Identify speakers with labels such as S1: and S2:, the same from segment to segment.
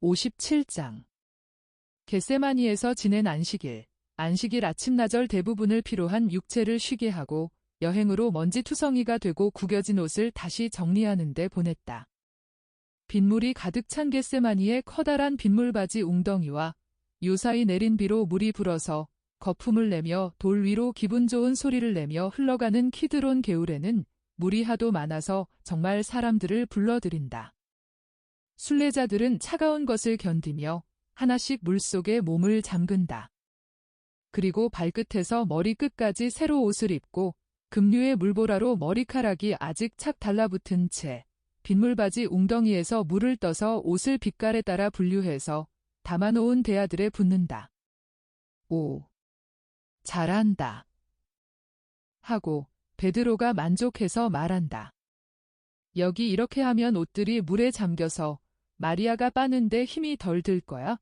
S1: 57장 겟세마니에서 지낸 안식일 아침나절 대부분을 피로한 육체를 쉬게 하고 여행으로 먼지투성이가 되고 구겨진 옷을 다시 정리하는 데 보냈다. 빗물이 가득 찬 겟세마니의 커다란 빗물바지 웅덩이와 유사히 내린 비로 물이 불어서 거품을 내며 돌 위로 기분 좋은 소리를 내며 흘러가는 키드론 개울에는 물이 하도 많아서 정말 사람들을 불러들인다. 순례자들은 차가운 것을 견디며 하나씩 물속에 몸을 잠근다. 그리고 발끝에서 머리끝까지 새로 옷을 입고 급류의 물보라로 머리카락이 아직 착 달라붙은 채 빗물바지 웅덩이에서 물을 떠서 옷을 빛깔에 따라 분류해서 담아놓은 대야들에 붓는다. 오, 잘한다. 하고 베드로가 만족해서 말한다. 여기 이렇게 하면 옷들이 물에 잠겨서 마리아가 빠는데 힘이 덜 들 거야?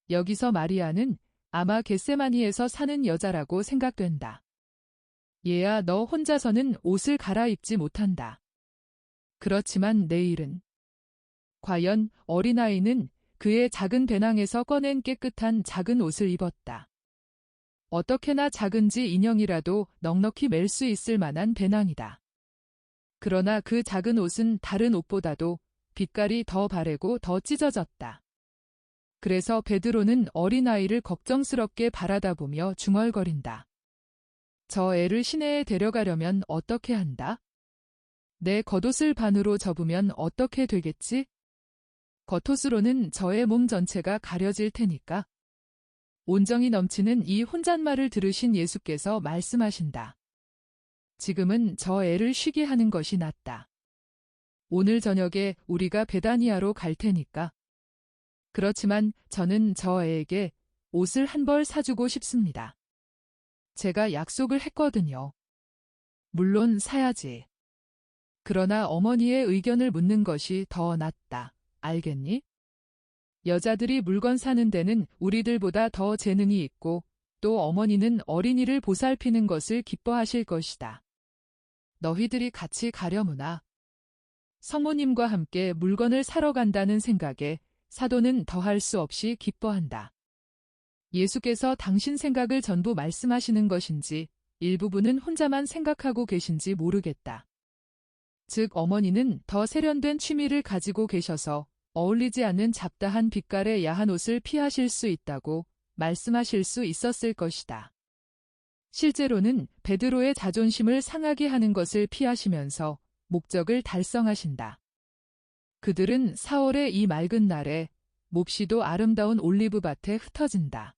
S1: 여기서 마리아는 아마 겟세마니에서 사는 여자라고 생각된다. 얘야, 너 혼자서는 옷을 갈아입지 못한다. 그렇지만 내일은 과연 어린아이는 그의 작은 배낭에서 꺼낸 깨끗한 작은 옷을 입었다. 어떻게나 작은지 인형이라도 넉넉히 멜 수 있을 만한 배낭이다. 그러나 그 작은 옷은 다른 옷보다도 빛깔이 더 바래고 더 찢어졌다. 그래서 베드로는 어린아이를 걱정스럽게 바라다보며 중얼거린다. 저 애를 시내에 데려가려면 어떻게 한다? 내 겉옷을 반으로 접으면 어떻게 되겠지? 겉옷으로는 저의 몸 전체가 가려질 테니까. 온정이 넘치는 이 혼잣말을 들으신 예수께서 말씀하신다. 지금은 저 애를 쉬게 하는 것이 낫다. 오늘 저녁에 우리가 베다니아로 갈 테니까. 그렇지만 저는 저 애에게 옷을 한 벌 사주고 싶습니다. 제가 약속을 했거든요. 물론 사야지. 그러나 어머니의 의견을 묻는 것이 더 낫다. 알겠니? 여자들이 물건 사는 데는 우리들보다 더 재능이 있고 또 어머니는 어린이를 보살피는 것을 기뻐하실 것이다. 너희들이 같이 가려무나. 성모님과 함께 물건을 사러 간다는 생각에 사도는 더할 수 없이 기뻐한다. 예수께서 당신 생각을 전부 말씀하시는 것인지 일부분은 혼자만 생각하고 계신지 모르겠다. 즉 어머니는 더 세련된 취미를 가지고 계셔서 어울리지 않는 잡다한 빛깔의 야한 옷을 피하실 수 있다고 말씀하실 수 있었을 것이다. 실제로는 베드로의 자존심을 상하게 하는 것을 피하시면서 목적을 달성하신다. 그들은 4월의 이 맑은 날에 몹시도 아름다운 올리브밭에 흩어진다.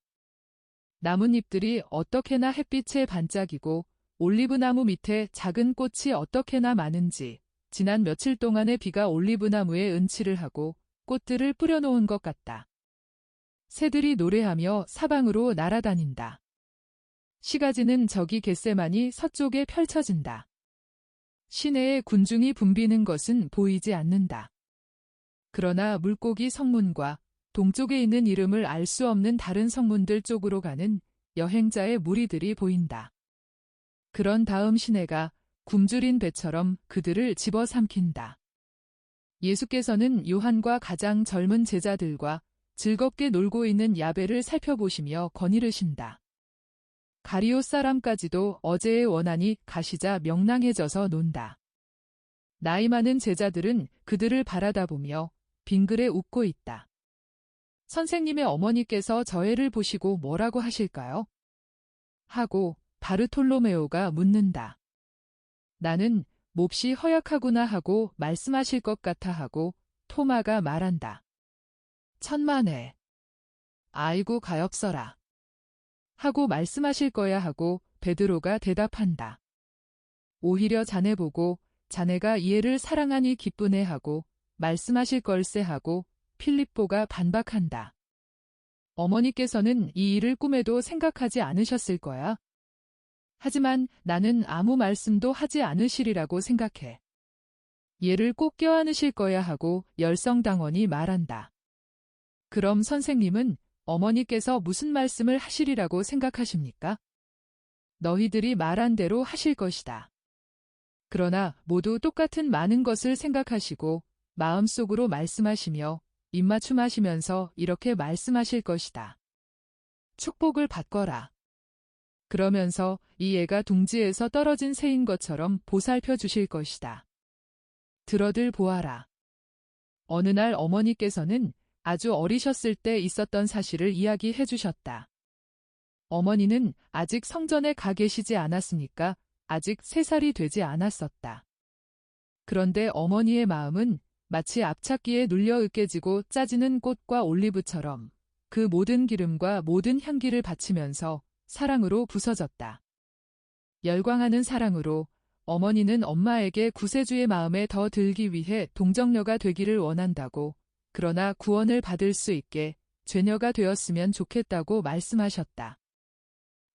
S1: 나뭇잎들이 어떻게나 햇빛에 반짝이고 올리브나무 밑에 작은 꽃이 어떻게나 많은지 지난 며칠 동안의 비가 올리브나무에 은칠을 하고 꽃들을 뿌려놓은 것 같다. 새들이 노래하며 사방으로 날아다닌다. 시가지는 저기 겟세마니 서쪽에 펼쳐진다. 시내에 군중이 붐비는 것은 보이지 않는다. 그러나 물고기 성문과 동쪽에 있는 이름을 알 수 없는 다른 성문들 쪽으로 가는 여행자의 무리들이 보인다. 그런 다음 시내가 굶주린 배처럼 그들을 집어삼킨다. 예수께서는 요한과 가장 젊은 제자들과 즐겁게 놀고 있는 야베를 살펴보시며 거니르신다. 가리옷 사람까지도 어제의 원한이 가시자 명랑해져서 논다. 나이 많은 제자들은 그들을 바라다보며 빙그레 웃고 있다. 선생님의 어머니께서 저 애를 보시고 뭐라고 하실까요? 하고 바르톨로메오가 묻는다. 나는 몹시 허약하구나 하고 말씀하실 것 같아 하고 토마가 말한다. 천만에. 아이고 가엾어라. 하고 말씀하실 거야 하고 베드로가 대답한다. 오히려 자네 보고 자네가 이 애를 사랑하니 기쁘네 하고 말씀하실 걸세 하고 필립보가 반박한다. 어머니께서는 이 일을 꿈에도 생각하지 않으셨을 거야. 하지만 나는 아무 말씀도 하지 않으시리라고 생각해. 얘를 꼭 껴안으실 거야 하고 열성당원이 말한다. 그럼 선생님은 어머니께서 무슨 말씀을 하시리라고 생각하십니까? 너희들이 말한 대로 하실 것이다. 그러나 모두 똑같은 많은 것을 생각하시고 마음속으로 말씀하시며 입맞춤하시면서 이렇게 말씀하실 것이다. 축복을 받거라. 그러면서 이 애가 둥지에서 떨어진 새인 것처럼 보살펴 주실 것이다. 들어들 보아라. 어느 날 어머니께서는 아주 어리셨을 때 있었던 사실을 이야기해 주셨다. 어머니는 아직 성전에 가 계시지 않았으니까 아직 3살이 되지 않았었다. 그런데 어머니의 마음은 마치 앞찾기에 눌려 으깨지고 짜지는 꽃과 올리브처럼 그 모든 기름과 모든 향기를 바치면서 사랑으로 부서졌다. 열광하는 사랑으로 어머니는 엄마에게 구세주의 마음에 더 들기 위해 동정녀가 되기를 원한다고, 그러나 구원을 받을 수 있게 죄녀가 되었으면 좋겠다고 말씀하셨다.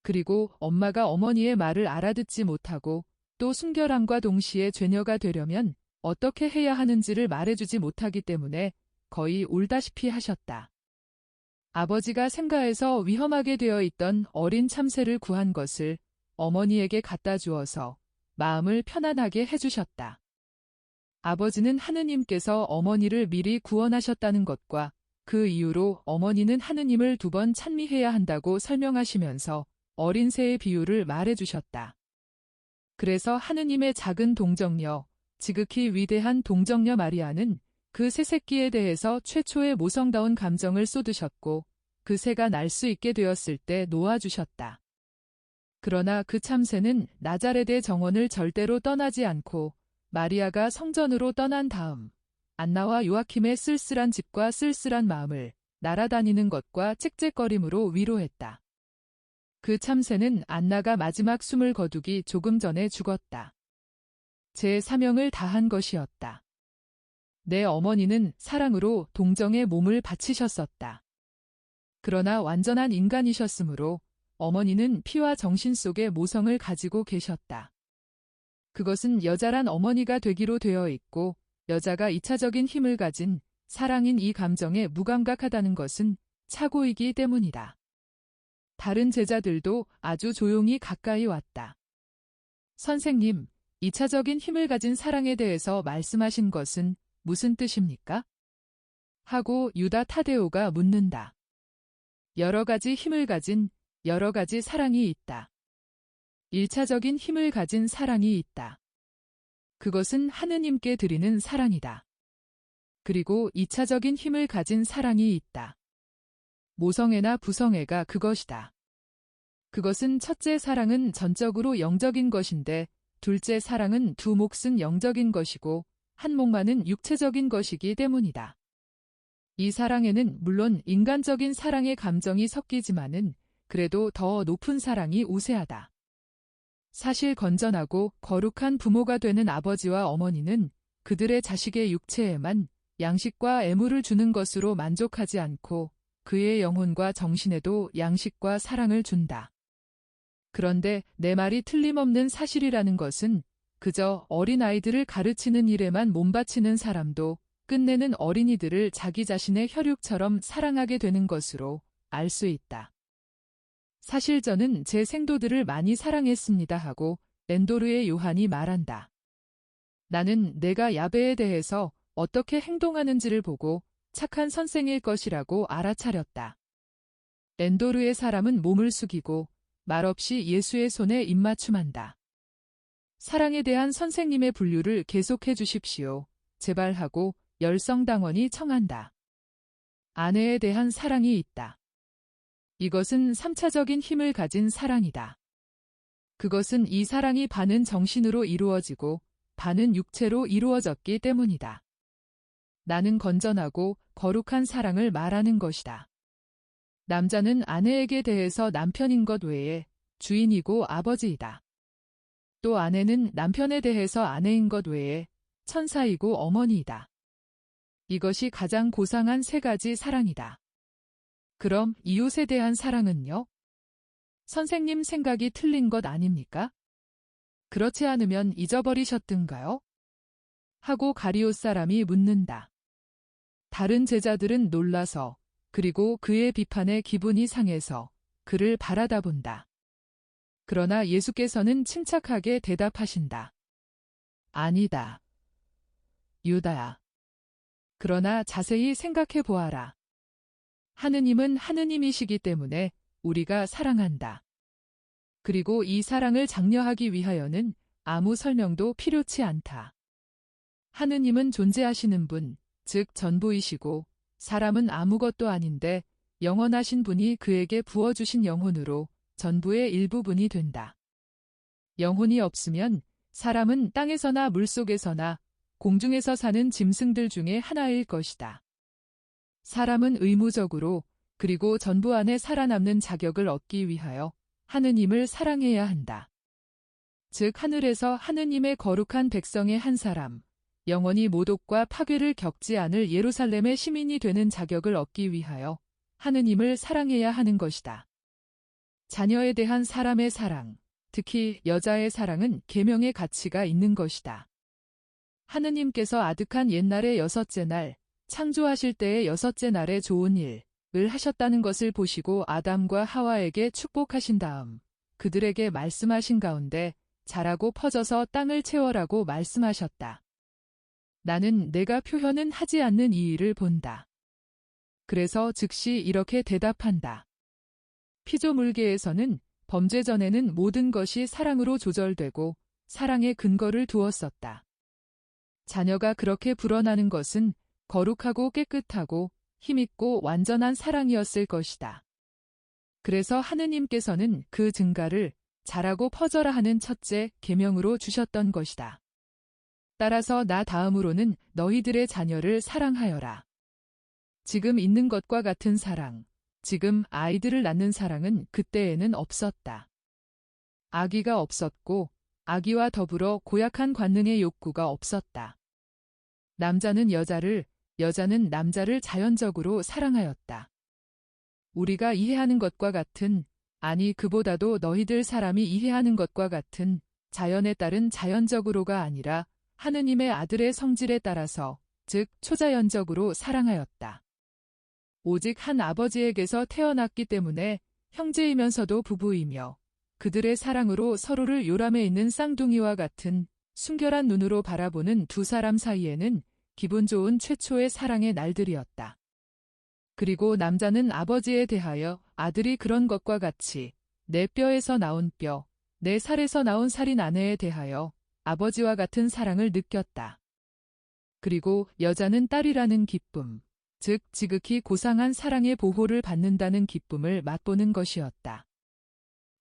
S1: 그리고 엄마가 어머니의 말을 알아듣지 못하고 또 순결함과 동시에 죄녀가 되려면 어떻게 해야 하는지를 말해주지 못하기 때문에 거의 울다시피 하셨다. 아버지가 생가에서 위험하게 되어 있던 어린 참새를 구한 것을 어머니에게 갖다 주어서 마음을 편안하게 해주셨다. 아버지는 하느님께서 어머니를 미리 구원하셨다는 것과 그 이유로 어머니는 하느님을 2번 찬미해야 한다고 설명하시면서 어린 새의 비유를 말해주셨다. 그래서 하느님의 작은 동정녀, 지극히 위대한 동정녀 마리아는 그 새 새끼에 대해서 최초의 모성다운 감정을 쏟으셨고 그 새가 날 수 있게 되었을 때 놓아주셨다. 그러나 그 참새는 나자렛의 정원을 절대로 떠나지 않고 마리아가 성전으로 떠난 다음 안나와 요아킴의 쓸쓸한 집과 쓸쓸한 마음을 날아다니는 것과 짹짹거림으로 위로했다. 그 참새는 안나가 마지막 숨을 거두기 조금 전에 죽었다. 제 사명을 다한 것이었다. 내 어머니는 사랑으로 동정의 몸을 바치셨었다. 그러나 완전한 인간이셨으므로 어머니는 피와 정신 속의 모성을 가지고 계셨다. 그것은 여자란 어머니가 되기로 되어 있고 여자가 2차적인 힘을 가진 사랑인 이 감정에 무감각하다는 것은 착오이기 때문이다. 다른 제자들도 아주 조용히 가까이 왔다. 선생님, 2차적인 힘을 가진 사랑에 대해서 말씀하신 것은 무슨 뜻입니까? 하고 유다 타데오가 묻는다. 여러 가지 힘을 가진 여러 가지 사랑이 있다. 1차적인 힘을 가진 사랑이 있다. 그것은 하느님께 드리는 사랑이다. 그리고 2차적인 힘을 가진 사랑이 있다. 모성애나 부성애가 그것이다. 그것은 첫째 사랑은 전적으로 영적인 것인데 둘째 사랑은 두 몫은 영적인 것이고 한 몫만은 육체적인 것이기 때문이다. 이 사랑에는 물론 인간적인 사랑의 감정이 섞이지만은 그래도 더 높은 사랑이 우세하다. 사실 건전하고 거룩한 부모가 되는 아버지와 어머니는 그들의 자식의 육체에만 양식과 애물을 주는 것으로 만족하지 않고 그의 영혼과 정신에도 양식과 사랑을 준다. 그런데 내 말이 틀림없는 사실이라는 것은 그저 어린아이들을 가르치는 일에만 몸바치는 사람도 끝내는 어린이들을 자기 자신의 혈육처럼 사랑하게 되는 것으로 알 수 있다. 사실 저는 제 생도들을 많이 사랑했습니다 하고 엔도르의 요한이 말한다. 나는 내가 야베에 대해서 어떻게 행동하는지를 보고 착한 선생일 것이라고 알아차렸다. 엔도르의 사람은 몸을 숙이고 말없이 예수의 손에 입맞춤한다. 사랑에 대한 선생님의 분류를 계속해 주십시오. 제발 하고 열성당원이 청한다. 아내에 대한 사랑이 있다. 이것은 3차적인 힘을 가진 사랑이다. 그것은 이 사랑이 반은 정신으로 이루어지고 반은 육체로 이루어졌기 때문이다. 나는 건전하고 거룩한 사랑을 말하는 것이다. 남자는 아내에게 대해서 남편인 것 외에 주인이고 아버지이다. 또 아내는 남편에 대해서 아내인 것 외에 천사이고 어머니이다. 이것이 가장 고상한 3가지 사랑이다. 그럼 이웃에 대한 사랑은요? 선생님 생각이 틀린 것 아닙니까? 그렇지 않으면 잊어버리셨던가요? 하고 가리옷 사람이 묻는다. 다른 제자들은 놀라서 그리고 그의 비판에 기분이 상해서 그를 바라다 본다. 그러나 예수께서는 침착하게 대답하신다. 아니다. 유다야. 그러나 자세히 생각해 보아라. 하느님은 하느님이시기 때문에 우리가 사랑한다. 그리고 이 사랑을 장려하기 위하여는 아무 설명도 필요치 않다. 하느님은 존재하시는 분, 즉 전부이시고 사람은 아무것도 아닌데 영원하신 분이 그에게 부어주신 영혼으로 전부의 일부분이 된다. 영혼이 없으면 사람은 땅에서나 물속에서나 공중에서 사는 짐승들 중에 하나일 것이다. 사람은 의무적으로 그리고 전부 안에 살아남는 자격을 얻기 위하여 하느님을 사랑해야 한다. 즉 하늘에서 하느님의 거룩한 백성의 한 사람, 영원히 모독과 파괴를 겪지 않을 예루살렘의 시민이 되는 자격을 얻기 위하여 하느님을 사랑해야 하는 것이다. 자녀에 대한 사람의 사랑, 특히 여자의 사랑은 계명의 가치가 있는 것이다. 하느님께서 아득한 옛날의 여섯째 날, 창조하실 때의 여섯째 날에 좋은 일을 하셨다는 것을 보시고 아담과 하와에게 축복하신 다음 그들에게 말씀하신 가운데 자라고 퍼져서 땅을 채워라고 말씀하셨다. 나는 내가 표현은 하지 않는 이 일을 본다. 그래서 즉시 이렇게 대답한다. 피조물계에서는 범죄 전에는 모든 것이 사랑으로 조절되고 사랑의 근거를 두었었다. 자녀가 그렇게 불어나는 것은 거룩하고 깨끗하고 힘있고 완전한 사랑이었을 것이다. 그래서 하느님께서는 그 증가를 자라고 퍼져라 하는 첫째 계명으로 주셨던 것이다. 따라서 나 다음으로는 너희들의 자녀를 사랑하여라. 지금 있는 것과 같은 사랑, 지금 아이들을 낳는 사랑은 그때에는 없었다. 아기가 없었고 아기와 더불어 고약한 관능의 욕구가 없었다. 남자는 여자를, 여자는 남자를 자연적으로 사랑하였다. 우리가 이해하는 것과 같은, 아니 그보다도 너희들 사람이 이해하는 것과 같은 자연에 따른 자연적으로가 아니라 하느님의 아들의 성질에 따라서, 즉 초자연적으로 사랑하였다. 오직 한 아버지에게서 태어났기 때문에 형제이면서도 부부이며 그들의 사랑으로 서로를 요람에 있는 쌍둥이와 같은 순결한 눈으로 바라보는 두 사람 사이에는 기분 좋은 최초의 사랑의 날들이었다. 그리고 남자는 아버지에 대하여 아들이 그런 것과 같이 내 뼈에서 나온 뼈, 내 살에서 나온 살인 아내에 대하여 아버지와 같은 사랑을 느꼈다. 그리고 여자는 딸이라는 기쁨, 즉 지극히 고상한 사랑의 보호를 받는다는 기쁨을 맛보는 것이었다.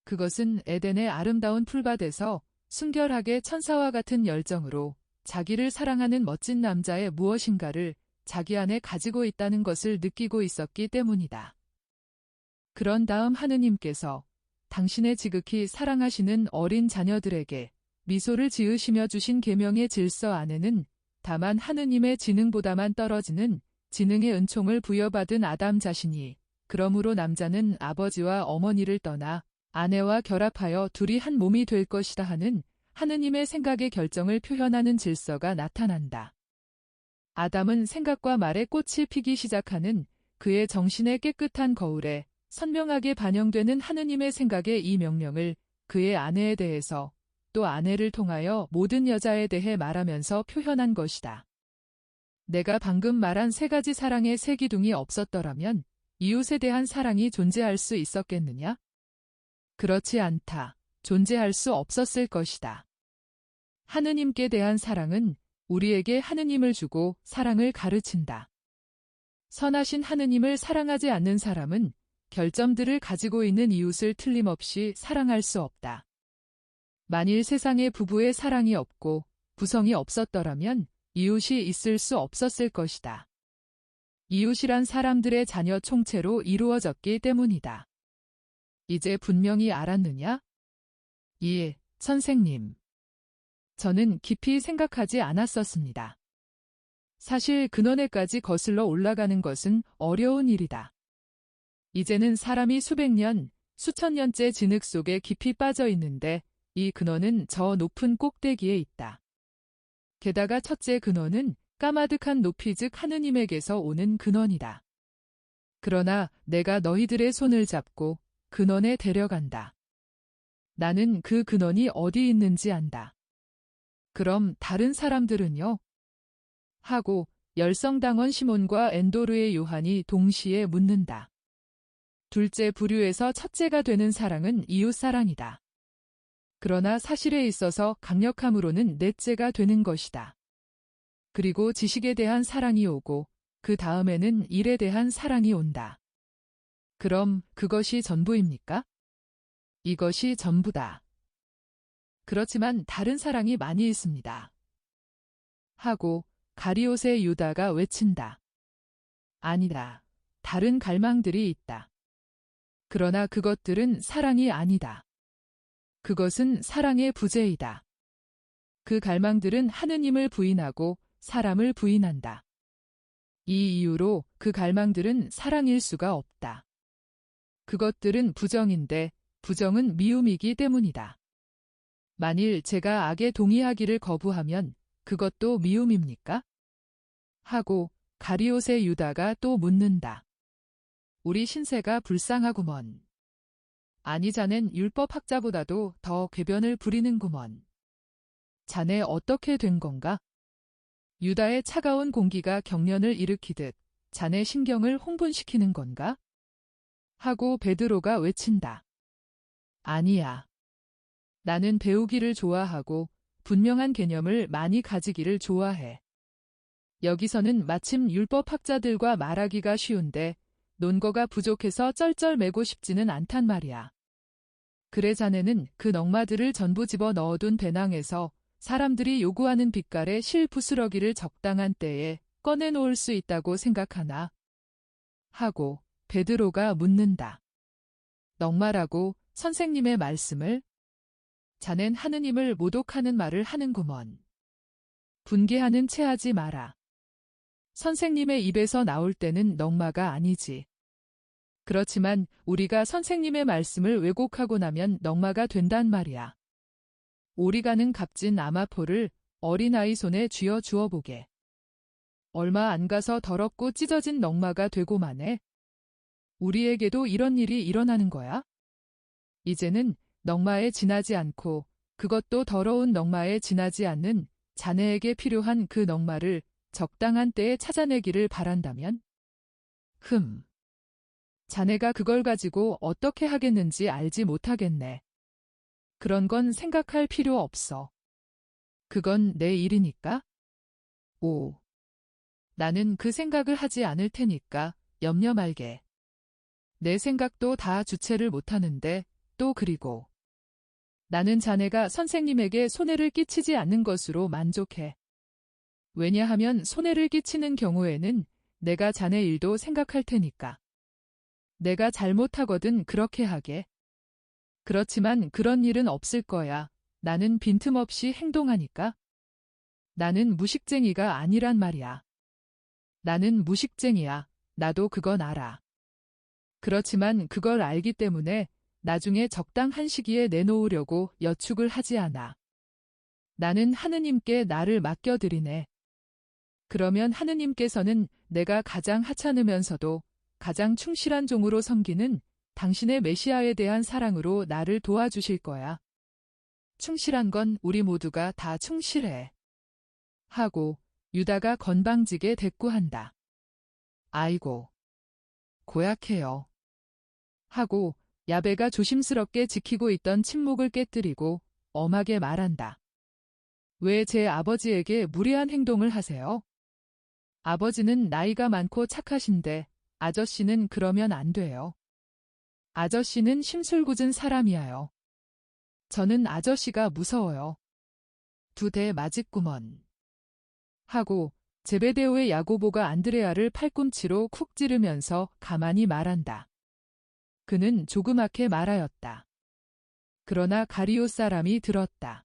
S1: 그것은 에덴의 아름다운 풀밭에서 순결하게 천사와 같은 열정으로 자기를 사랑하는 멋진 남자의 무엇인가를 자기 안에 가지고 있다는 것을 느끼고 있었기 때문이다. 그런 다음 하느님께서 당신의 지극히 사랑하시는 어린 자녀들에게 미소를 지으시며 주신 계명의 질서 안에는 다만 하느님의 지능보다만 떨어지는 지능의 은총을 부여받은 아담 자신이, 그러므로 남자는 아버지와 어머니를 떠나 아내와 결합하여 둘이 한 몸이 될 것이다 하는 하느님의 생각의 결정을 표현하는 질서가 나타난다. 아담은 생각과 말에 꽃이 피기 시작하는 그의 정신의 깨끗한 거울에 선명하게 반영되는 하느님의 생각의 이 명령을 그의 아내에 대해서 또 아내를 통하여 모든 여자에 대해 말하면서 표현한 것이다. 내가 방금 말한 세 가지 사랑의 세 기둥이 없었더라면 이웃에 대한 사랑이 존재할 수 있었겠느냐? 그렇지 않다. 존재할 수 없었을 것이다. 하느님께 대한 사랑은 우리에게 하느님을 주고 사랑을 가르친다. 선하신 하느님을 사랑하지 않는 사람은 결점들을 가지고 있는 이웃을 틀림없이 사랑할 수 없다. 만일 세상에 부부의 사랑이 없고 부성이 없었더라면 이웃이 있을 수 없었을 것이다. 이웃이란 사람들의 자녀 총체로 이루어졌기 때문이다. 이제 분명히 알았느냐? 예, 선생님. 저는 깊이 생각하지 않았었습니다. 사실 근원에까지 거슬러 올라가는 것은 어려운 일이다. 이제는 사람이 수백 년, 수천 년째 진흙 속에 깊이 빠져 있는데 이 근원은 저 높은 꼭대기에 있다. 게다가 첫째 근원은 까마득한 높이 즉 하느님에게서 오는 근원이다. 그러나 내가 너희들의 손을 잡고 근원에 데려간다. 나는 그 근원이 어디 있는지 안다. 그럼 다른 사람들은요? 하고 열성당원 시몬과 엔도르의 요한이 동시에 묻는다. 둘째 부류에서 첫째가 되는 사랑은 이웃사랑이다. 그러나 사실에 있어서 강력함으로는 넷째가 되는 것이다. 그리고 지식에 대한 사랑이 오고 그 다음에는 일에 대한 사랑이 온다. 그럼 그것이 전부입니까? 이것이 전부다. 그렇지만 다른 사랑이 많이 있습니다. 하고 가리옷의 유다가 외친다. 아니다. 다른 갈망들이 있다. 그러나 그것들은 사랑이 아니다. 그것은 사랑의 부재이다. 그 갈망들은 하느님을 부인하고 사람을 부인한다. 이 이유로 그 갈망들은 사랑일 수가 없다. 그것들은 부정인데 부정은 미움이기 때문이다. 만일 제가 악에 동의하기를 거부하면 그것도 미움입니까? 하고 가리옷의 유다가 또 묻는다. 우리 신세가 불쌍하구먼. 아니 자넨 율법학자보다도 더 궤변을 부리는구먼. 자네 어떻게 된 건가? 유다의 차가운 공기가 경련을 일으키듯 자네 신경을 흥분시키는 건가? 하고 베드로가 외친다. 아니야. 나는 배우기를 좋아하고 분명한 개념을 많이 가지기를 좋아해. 여기서는 마침 율법학자들과 말하기가 쉬운데 논거가 부족해서 쩔쩔매고 싶지는 않단 말이야. 그래 자네는 그 넝마들을 전부 집어 넣어둔 배낭에서 사람들이 요구하는 빛깔의 실부스러기를 적당한 때에 꺼내놓을 수 있다고 생각하나? 하고 베드로가 묻는다. 넝마라고 선생님의 말씀을? 자넨 하느님을 모독하는 말을 하는구먼. 분개하는 채 하지 마라. 선생님의 입에서 나올 때는 넝마가 아니지. 그렇지만 우리가 선생님의 말씀을 왜곡하고 나면 넝마가 된단 말이야. 오리가는 값진 아마포를 어린아이 손에 쥐어 주어보게. 얼마 안 가서 더럽고 찢어진 넝마가 되고 마네. 우리에게도 이런 일이 일어나는 거야? 이제는 넝마에 지나지 않고 그것도 더러운 넝마에 지나지 않는 자네에게 필요한 그 넝마를 적당한 때에 찾아내기를 바란다면? 자네가 그걸 가지고 어떻게 하겠는지 알지 못하겠네. 그런 건 생각할 필요 없어. 그건 내 일이니까? 오. 나는 그 생각을 하지 않을 테니까 염려 말게. 내 생각도 다 주체를 못하는데 또 그리고 나는 자네가 선생님에게 손해를 끼치지 않는 것으로 만족해. 왜냐하면 손해를 끼치는 경우에는 내가 자네 일도 생각할 테니까. 내가 잘못하거든 그렇게 하게. 그렇지만 그런 일은 없을 거야. 나는 빈틈없이 행동하니까. 나는 무식쟁이가 아니란 말이야. 나는 무식쟁이야. 나도 그건 알아. 그렇지만 그걸 알기 때문에 나중에 적당한 시기에 내놓으려고 여축을 하지 않아. 나는 하느님께 나를 맡겨드리네. 그러면 하느님께서는 내가 가장 하찮으면서도 가장 충실한 종으로 섬기는 당신의 메시아에 대한 사랑으로 나를 도와주실 거야. 충실한 건 우리 모두가 다 충실해. 하고 유다가 건방지게 대꾸한다. 아이고. 고약해요. 하고 야베가 조심스럽게 지키고 있던 침묵을 깨뜨리고 엄하게 말한다. 왜 제 아버지에게 무례한 행동을 하세요? 아버지는 나이가 많고 착하신데 아저씨는 그러면 안 돼요. 아저씨는 심술궂은 사람이야요. 저는 아저씨가 무서워요. 두 대 맞잇구먼. 하고 제베데오의 야고보가 안드레아를 팔꿈치로 쿡 찌르면서 가만히 말한다. 그는 조그맣게 말하였다. 그러나 가리옷 사람이 들었다.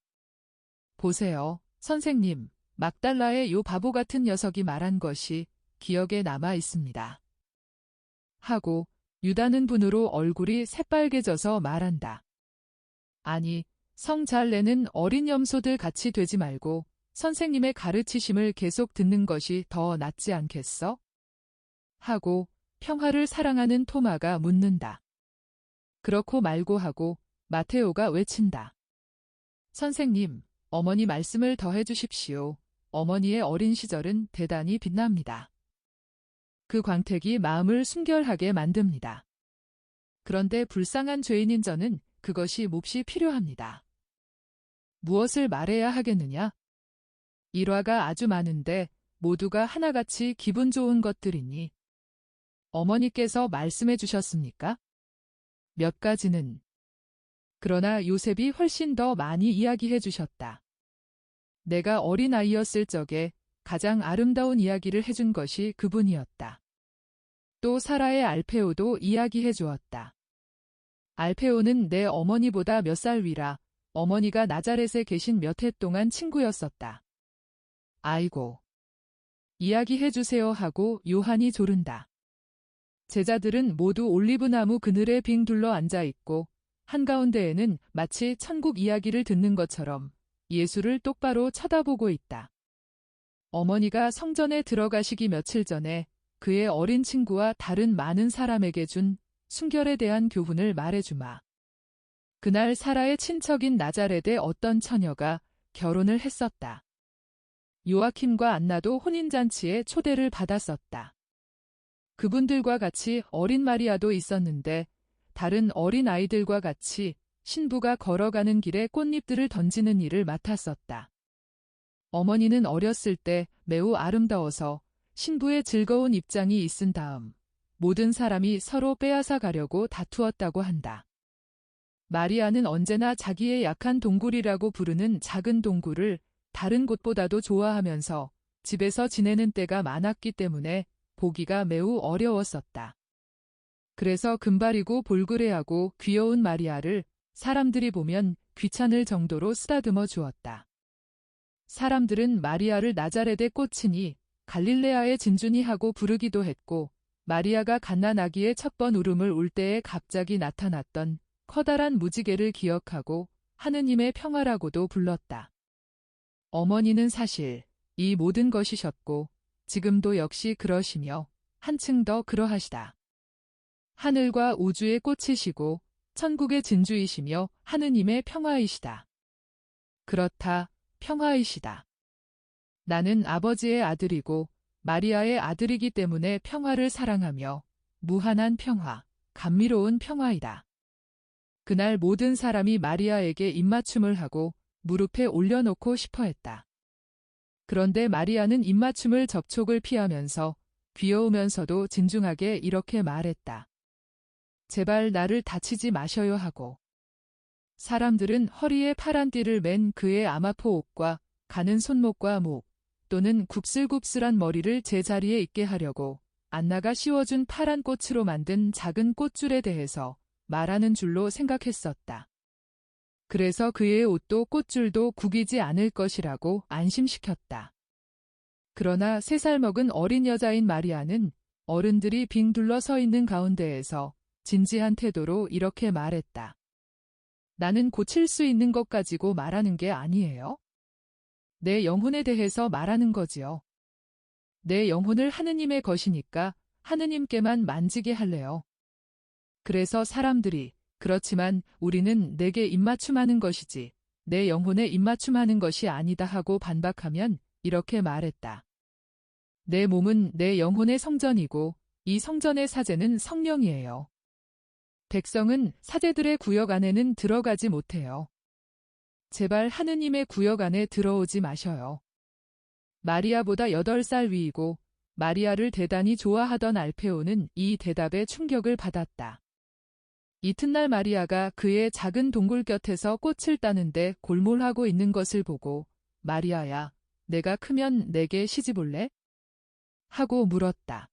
S1: 보세요, 선생님, 막달라의 요 바보 같은 녀석이 말한 것이 기억에 남아 있습니다. 하고 유다는 분으로 얼굴이 새빨개져서 말한다. 아니, 성 잘 내는 어린 염소들 같이 되지 말고 선생님의 가르치심을 계속 듣는 것이 더 낫지 않겠어? 하고 평화를 사랑하는 토마가 묻는다. 그렇고 말고 하고 마테오가 외친다. 선생님, 어머니 말씀을 더해 주십시오. 어머니의 어린 시절은 대단히 빛납니다. 그 광택이 마음을 순결하게 만듭니다. 그런데 불쌍한 죄인인 저는 그것이 몹시 필요합니다. 무엇을 말해야 하겠느냐? 일화가 아주 많은데 모두가 하나같이 기분 좋은 것들이니 어머니께서 말씀해 주셨습니까? 몇 가지는. 그러나 요셉이 훨씬 더 많이 이야기해 주셨다. 내가 어린아이였을 적에 가장 아름다운 이야기를 해준 것이 그분이었다. 또 사라의 알페오도 이야기해 주었다. 알페오는 내 어머니보다 몇 살 위라 어머니가 나자렛에 계신 몇 해 동안 친구였었다. 아이고. 이야기해 주세요 하고 요한이 조른다. 제자들은 모두 올리브나무 그늘에 빙 둘러 앉아 있고 한가운데에는 마치 천국 이야기를 듣는 것처럼 예수를 똑바로 쳐다보고 있다. 어머니가 성전에 들어가시기 며칠 전에 그의 어린 친구와 다른 많은 사람에게 준 순결에 대한 교훈을 말해주마. 그날 사라의 친척인 나자렛의 어떤 처녀가 결혼을 했었다. 요아킴과 안나도 혼인잔치에 초대를 받았었다. 그분들과 같이 어린 마리아도 있었는데 다른 어린 아이들과 같이 신부가 걸어가는 길에 꽃잎들을 던지는 일을 맡았었다. 어머니는 어렸을 때 매우 아름다워서 신부의 즐거운 입장이 있은 다음 모든 사람이 서로 빼앗아 가려고 다투었다고 한다. 마리아는 언제나 자기의 약한 동굴이라고 부르는 작은 동굴을 다른 곳보다도 좋아하면서 집에서 지내는 때가 많았기 때문에 보기가 매우 어려웠었다. 그래서 금발이고 볼그레하고 귀여운 마리아를 사람들이 보면 귀찮을 정도로 쓰다듬어 주었다. 사람들은 마리아를 나자렛의 꽃이니 갈릴레아의 진주니 하고 부르기도 했고 마리아가 갓난아기의 첫 번 울음을 울 때에 갑자기 나타났던 커다란 무지개를 기억하고 하느님의 평화라고도 불렀다. 어머니는 사실 이 모든 것이셨고 지금도 역시 그러시며 한층 더 그러하시다. 하늘과 우주의 꽃이시고 천국의 진주이시며 하느님의 평화이시다. 그렇다, 평화이시다. 나는 아버지의 아들이고 마리아의 아들이기 때문에 평화를 사랑하며 무한한 평화, 감미로운 평화이다. 그날 모든 사람이 마리아에게 입맞춤을 하고 무릎에 올려놓고 싶어 했다. 그런데 마리아는 입맞춤을 접촉을 피하면서 귀여우면서도 진중하게 이렇게 말했다. 제발 나를 다치지 마셔요 하고. 사람들은 허리에 파란 띠를 맨 그의 아마포 옷과 가는 손목과 목 또는 굽슬굽슬한 머리를 제자리에 있게 하려고 안나가 씌워준 파란 꽃으로 만든 작은 꽃줄에 대해서 말하는 줄로 생각했었다. 그래서 그의 옷도 꽃줄도 구기지 않을 것이라고 안심시켰다. 그러나 3살 먹은 어린 여자인 마리아는 어른들이 빙 둘러 서 있는 가운데에서 진지한 태도로 이렇게 말했다. 나는 고칠 수 있는 것 가지고 말하는 게 아니에요. 내 영혼에 대해서 말하는 거지요. 내 영혼을 하느님의 것이니까 하느님께만 만지게 할래요. 그래서 사람들이 그렇지만 우리는 내게 입맞춤하는 것이지 내 영혼에 입맞춤하는 것이 아니다 하고 반박하면 이렇게 말했다. 내 몸은 내 영혼의 성전이고 이 성전의 사제는 성령이에요. 백성은 사제들의 구역 안에는 들어가지 못해요. 제발 하느님의 구역 안에 들어오지 마셔요. 마리아보다 8살 위이고 마리아를 대단히 좋아하던 알페오는 이 대답에 충격을 받았다. 이튿날 마리아가 그의 작은 동굴 곁에서 꽃을 따는데 골몰하고 있는 것을 보고 마리아야, 내가 크면 내게 시집 올래? 하고 물었다.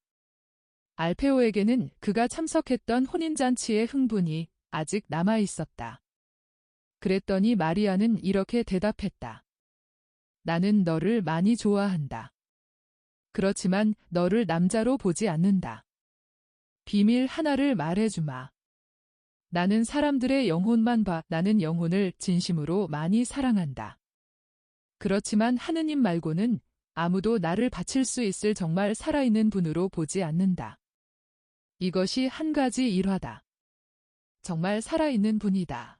S1: 알페오에게는 그가 참석했던 혼인잔치의 흥분이 아직 남아 있었다. 그랬더니 마리아는 이렇게 대답했다. 나는 너를 많이 좋아한다. 그렇지만 너를 남자로 보지 않는다. 비밀 하나를 말해주마. 나는 사람들의 영혼만 봐. 나는 영혼을 진심으로 많이 사랑한다. 그렇지만 하느님 말고는 아무도 나를 바칠 수 있을 정말 살아있는 분으로 보지 않는다. 이것이 한 가지 일화다. 정말 살아있는 분이다.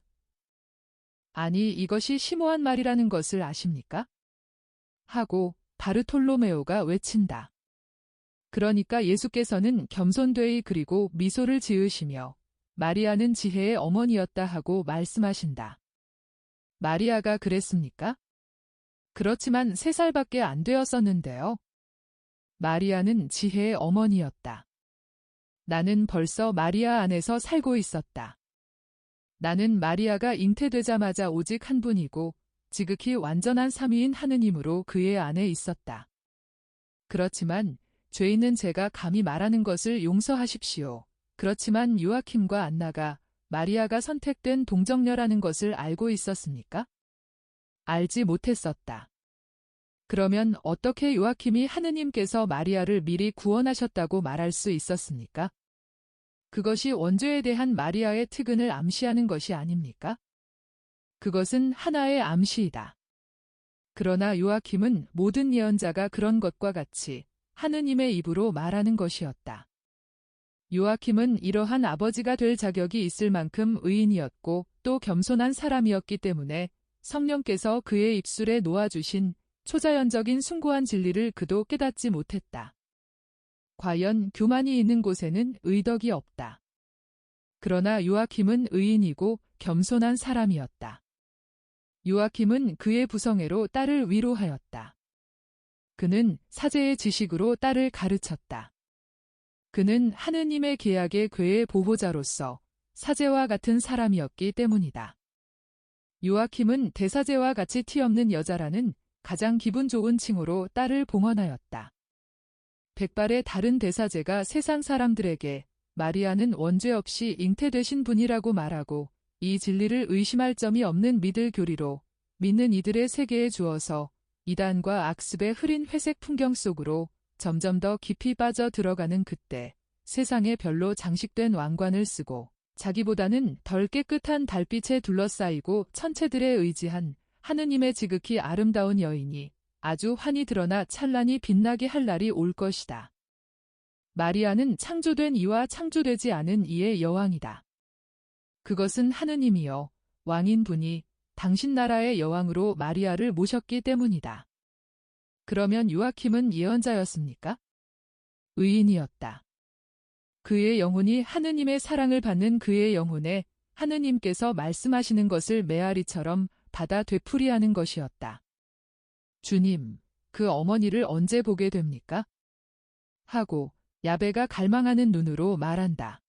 S1: 아니, 이것이 심오한 말이라는 것을 아십니까? 하고 바르톨로메오가 외친다. 그러니까 예수께서는 겸손되이 그리고 미소를 지으시며 마리아는 지혜의 어머니였다 하고 말씀하신다. 마리아가 그랬습니까? 그렇지만 3살밖에 안 되었었는데요. 마리아는 지혜의 어머니였다. 나는 벌써 마리아 안에서 살고 있었다. 나는 마리아가 잉태되자마자 오직 한 분이고 지극히 완전한 삼위인 하느님으로 그의 안에 있었다. 그렇지만 죄 있는 제가 감히 말하는 것을 용서하십시오. 그렇지만 요아킴과 안나가 마리아가 선택된 동정녀라는 것을 알고 있었습니까? 알지 못했었다. 그러면 어떻게 요아킴이 하느님께서 마리아를 미리 구원하셨다고 말할 수 있었습니까? 그것이 원죄에 대한 마리아의 특근을 암시하는 것이 아닙니까? 그것은 하나의 암시이다. 그러나 요아킴은 모든 예언자가 그런 것과 같이 하느님의 입으로 말하는 것이었다. 요아킴은 이러한 아버지가 될 자격이 있을 만큼 의인이었고 또 겸손한 사람이었기 때문에 성령께서 그의 입술에 놓아주신 초자연적인 숭고한 진리를 그도 깨닫지 못했다. 과연 교만이 있는 곳에는 의덕이 없다. 그러나 요아킴은 의인이고 겸손한 사람이었다. 요아킴은 그의 부성애로 딸을 위로하였다. 그는 사제의 지식으로 딸을 가르쳤다. 그는 하느님의 계약의 궤의 보호자로서 사제와 같은 사람이었기 때문이다. 요아킴은 대사제와 같이 티없는 여자라는 가장 기분 좋은 칭호로 딸을 봉헌하였다. 백발의 다른 대사제가 세상 사람들에게 마리아는 원죄 없이 잉태되신 분이라고 말하고 이 진리를 의심할 점이 없는 믿을 교리로 믿는 이들의 세계에 주어서 이단과 악습의 흐린 회색 풍경 속으로 점점 더 깊이 빠져 들어가는 그때 세상에 별로 장식된 왕관을 쓰고 자기보다는 덜 깨끗한 달빛에 둘러싸이고 천체들에 의지한 하느님의 지극히 아름다운 여인이 아주 환히 드러나 찬란히 빛나게 할 날이 올 것이다. 마리아는 창조된 이와 창조되지 않은 이의 여왕이다. 그것은 하느님이여 왕인 분이 당신 나라의 여왕으로 마리아를 모셨기 때문이다. 그러면 요아킴은 예언자였습니까? 의인이었다. 그의 영혼이 하느님의 사랑을 받는 그의 영혼에 하느님께서 말씀하시는 것을 메아리처럼 받아 되풀이하는 것이었다. 주님, 그 어머니를 언제 보게 됩니까? 하고 야베가 갈망하는 눈으로 말한다.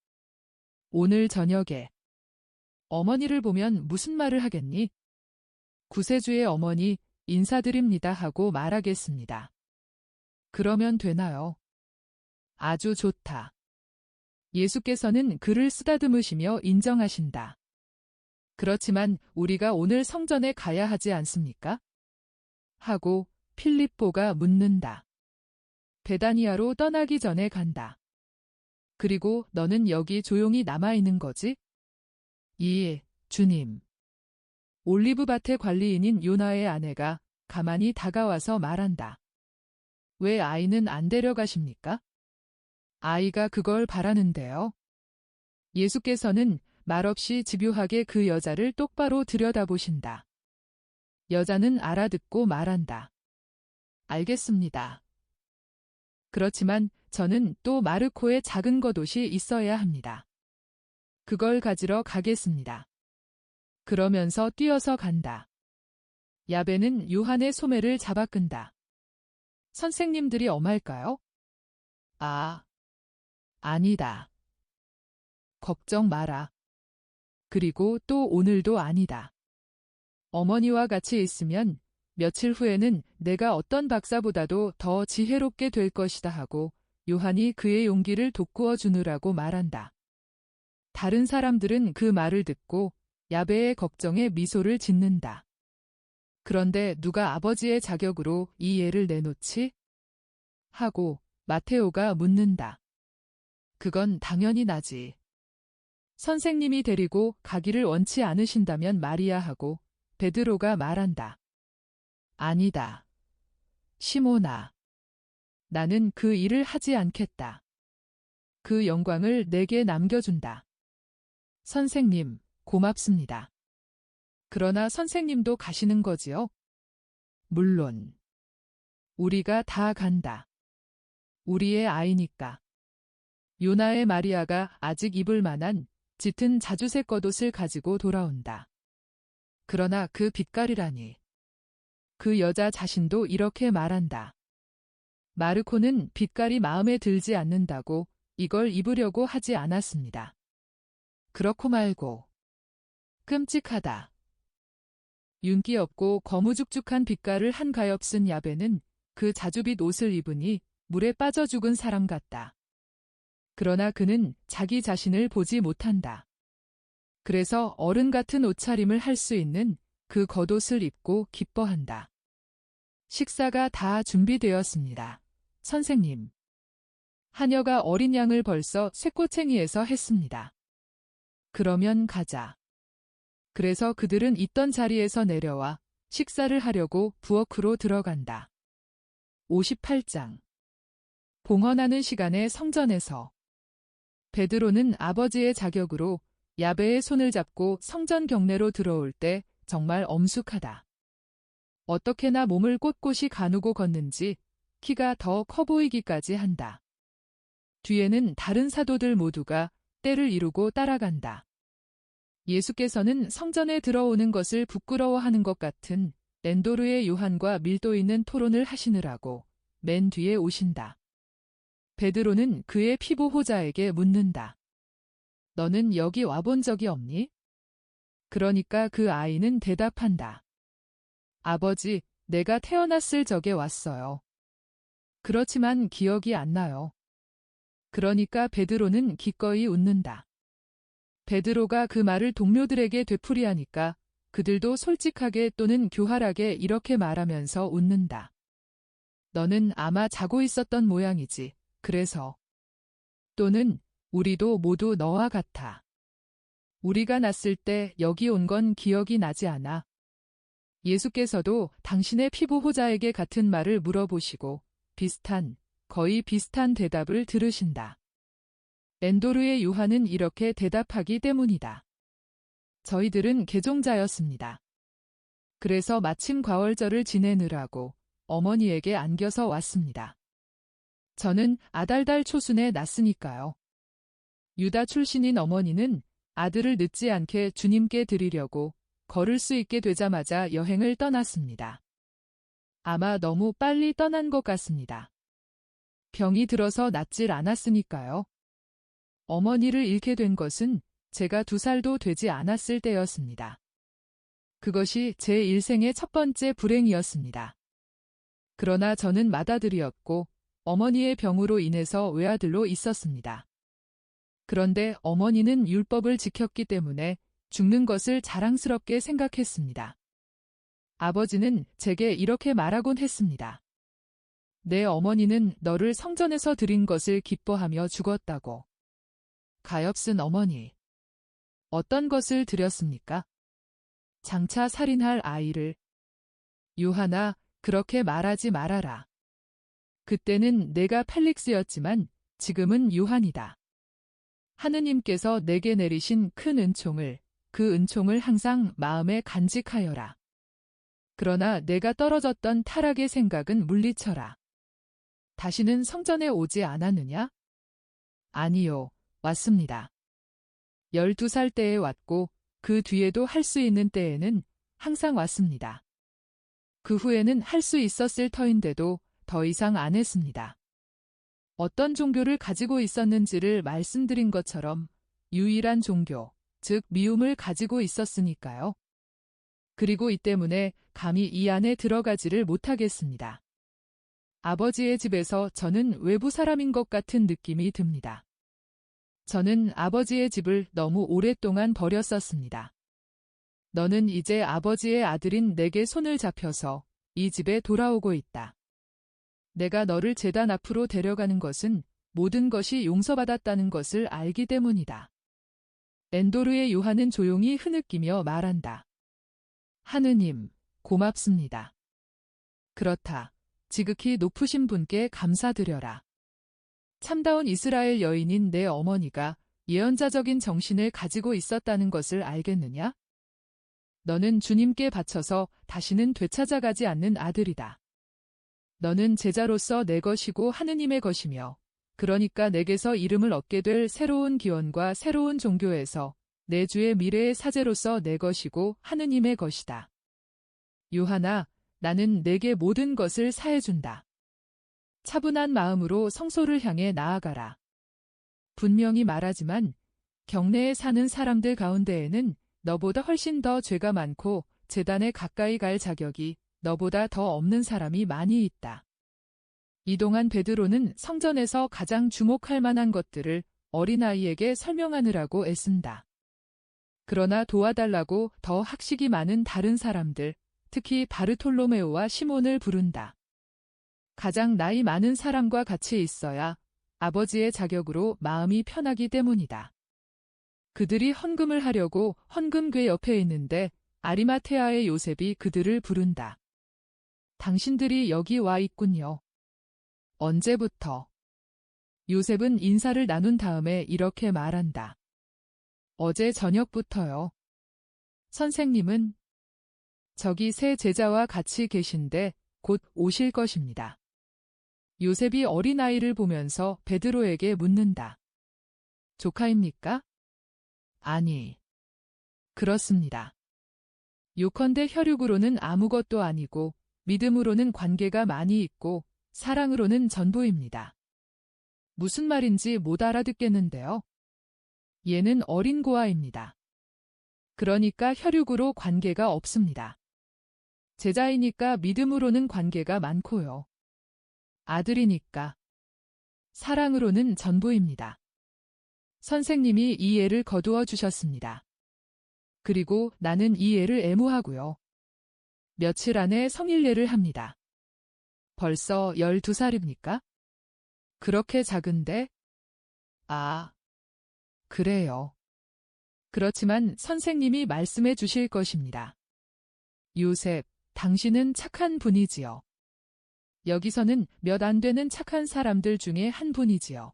S1: 오늘 저녁에. 어머니를 보면 무슨 말을 하겠니? 구세주의 어머니 인사드립니다 하고 말하겠습니다. 그러면 되나요? 아주 좋다. 예수께서는 그를 쓰다듬으시며 인정하신다. 그렇지만 우리가 오늘 성전에 가야 하지 않습니까? 하고 필립보가 묻는다. 베다니아로 떠나기 전에 간다. 그리고 너는 여기 조용히 남아있는 거지? 예, 주님. 올리브밭의 관리인인 요나의 아내가 가만히 다가와서 말한다. 왜 아이는 안 데려가십니까? 아이가 그걸 바라는데요. 예수께서는 말없이 집요하게 그 여자를 똑바로 들여다보신다. 여자는 알아듣고 말한다. 알겠습니다. 그렇지만 저는 또 마르코의 작은 겉옷이 있어야 합니다. 그걸 가지러 가겠습니다. 그러면서 뛰어서 간다. 야베는 요한의 소매를 잡아 끈다. 선생님들이 엄할까요? 아, 아니다. 걱정 마라. 그리고 또 오늘도 아니다. 어머니와 같이 있으면 며칠 후에는 내가 어떤 박사보다도 더 지혜롭게 될 것이다 하고 요한이 그의 용기를 돋구어 주느라고 말한다. 다른 사람들은 그 말을 듣고 야베의 걱정에 미소를 짓는다. 그런데 누가 아버지의 자격으로 이 예를 내놓지? 하고 마테오가 묻는다. 그건 당연히 나지. 선생님이 데리고 가기를 원치 않으신다면 말이야 하고 베드로가 말한다. 아니다. 시몬아. 나는 그 일을 하지 않겠다. 그 영광을 내게 남겨준다. 선생님, 고맙습니다. 그러나 선생님도 가시는 거지요? 물론. 우리가 다 간다. 우리의 아이니까. 요나의 마리아가 아직 입을 만한 짙은 자주색 겉옷을 가지고 돌아온다. 그러나 그 빛깔이라니. 그 여자 자신도 이렇게 말한다. 마르코는 빛깔이 마음에 들지 않는다고 이걸 입으려고 하지 않았습니다. 그렇고 말고. 끔찍하다. 윤기 없고 거무죽죽한 빛깔을 한 가엾은 야베는 그 자주빛 옷을 입으니 물에 빠져 죽은 사람 같다. 그러나 그는 자기 자신을 보지 못한다. 그래서 어른 같은 옷차림을 할 수 있는 그 겉옷을 입고 기뻐한다. 식사가 다 준비되었습니다. 선생님. 하녀가 어린 양을 벌써 쇠꼬챙이에서 했습니다. 그러면 가자. 그래서 그들은 있던 자리에서 내려와 식사를 하려고 부엌으로 들어간다. 58장. 봉헌하는 시간에 성전에서 베드로는 아버지의 자격으로 야베의 손을 잡고 성전 경내로 들어올 때 정말 엄숙하다. 어떻게나 몸을 꼿꼿이 가누고 걷는지 키가 더 커 보이기까지 한다. 뒤에는 다른 사도들 모두가 때를 이루고 따라간다. 예수께서는 성전에 들어오는 것을 부끄러워하는 것 같은 렌도르의 요한과 밀도 있는 토론을 하시느라고 맨 뒤에 오신다. 베드로는 그의 피부 호자에게 묻는다. 너는 여기 와본 적이 없니? 그러니까 그 아이는 대답한다. 아버지, 내가 태어났을 적에 왔어요. 그렇지만 기억이 안 나요. 그러니까 베드로는 기꺼이 웃는다. 베드로가 그 말을 동료들에게 되풀이하니까 그들도 솔직하게 또는 교활하게 이렇게 말하면서 웃는다. 너는 아마 자고 있었던 모양이지. 그래서. 또는 우리도 모두 너와 같아. 우리가 났을 때 여기 온 건 기억이 나지 않아. 예수께서도 당신의 피부 호자에게 같은 말을 물어보시고 거의 비슷한 대답을 들으신다. 렌도르의 요한은 이렇게 대답하기 때문이다. 저희들은 개종자였습니다. 그래서 마침 과월절을 지내느라고 어머니에게 안겨서 왔습니다. 저는 아달달 초순에 났으니까요. 유다 출신인 어머니는 아들을 늦지 않게 주님께 드리려고 걸을 수 있게 되자마자 여행을 떠났습니다. 아마 너무 빨리 떠난 것 같습니다. 병이 들어서 낫질 않았으니까요. 어머니를 잃게 된 것은 제가 2살도 되지 않았을 때였습니다. 그것이 제 일생의 첫 번째 불행이었습니다. 그러나 저는 맏아들이었고 어머니의 병으로 인해서 외아들로 있었습니다. 그런데 어머니는 율법을 지켰기 때문에 죽는 것을 자랑스럽게 생각했습니다. 아버지는 제게 이렇게 말하곤 했습니다. 내 어머니는 너를 성전에서 드린 것을 기뻐하며 죽었다고. 가엾은 어머니. 어떤 것을 드렸습니까? 장차 살인할 아이를. 요한아, 그렇게 말하지 말아라. 그때는 내가 펠릭스였지만 지금은 요한이다. 하느님께서 내게 내리신 큰 은총을, 그 은총을 항상 마음에 간직하여라. 그러나 내가 떨어졌던 타락의 생각은 물리쳐라. 다시는 성전에 오지 않았느냐? 아니요, 왔습니다. 12살 때에 왔고 그 뒤에도 할 수 있는 때에는 항상 왔습니다. 그 후에는 할 수 있었을 터인데도 더 이상 안 했습니다. 어떤 종교를 가지고 있었는지를 말씀드린 것처럼 유일한 종교, 즉 미움을 가지고 있었으니까요. 그리고 이 때문에 감히 이 안에 들어가지를 못하겠습니다. 아버지의 집에서 저는 외부 사람인 것 같은 느낌이 듭니다. 저는 아버지의 집을 너무 오랫동안 버렸었습니다. 너는 이제 아버지의 아들인 내게 손을 잡혀서 이 집에 돌아오고 있다. 내가 너를 제단 앞으로 데려가는 것은 모든 것이 용서받았다는 것을 알기 때문이다. 렌도르의 요한은 조용히 흐느끼며 말한다. 하느님, 고맙습니다. 그렇다. 지극히 높으신 분께 감사드려라. 참다운 이스라엘 여인인 내 어머니가 예언자적인 정신을 가지고 있었다는 것을 알겠느냐? 너는 주님께 바쳐서 다시는 되찾아가지 않는 아들이다. 너는 제자로서 내 것이고 하느님의 것이며 그러니까 내게서 이름을 얻게 될 새로운 기원과 새로운 종교에서 내 주의 미래의 사제로서 내 것이고 하느님의 것이다. 요한아, 나는 내게 모든 것을 사해준다. 차분한 마음으로 성소를 향해 나아가라. 분명히 말하지만 경내에 사는 사람들 가운데에는 너보다 훨씬 더 죄가 많고 제단에 가까이 갈 자격이 너보다 더 없는 사람이 많이 있다. 이동안 베드로는 성전에서 가장 주목할 만한 것들을 어린아이에게 설명하느라고 애쓴다. 그러나 도와달라고 더 학식이 많은 다른 사람들, 특히 바르톨로메오와 시몬을 부른다. 가장 나이 많은 사람과 같이 있어야 아버지의 자격으로 마음이 편하기 때문이다. 그들이 헌금을 하려고 헌금궤 옆에 있는데 아리마테아의 요셉이 그들을 부른다. 당신들이 여기 와 있군요. 언제부터? 요셉은 인사를 나눈 다음에 이렇게 말한다. 어제 저녁부터요. 선생님은 저기 세 제자와 같이 계신데 곧 오실 것입니다. 요셉이 어린아이를 보면서 베드로에게 묻는다. 조카입니까? 아니. 그렇습니다. 요컨대 혈육으로는 아무것도 아니고 믿음으로는 관계가 많이 있고 사랑으로는 전부입니다. 무슨 말인지 못 알아듣겠는데요. 얘는 어린 고아입니다. 그러니까 혈육으로 관계가 없습니다. 제자이니까 믿음으로는 관계가 많고요. 아들이니까 사랑으로는 전부입니다. 선생님이 이 애를 거두어 주셨습니다. 그리고 나는 이 애를 애무하고요. 며칠 안에 성일례를 합니다. 벌써 12살입니까? 그렇게 작은데? 아, 그래요. 그렇지만 선생님이 말씀해 주실 것입니다. 요셉, 당신은 착한 분이지요. 여기서는 몇 안 되는 착한 사람들 중에 한 분이지요.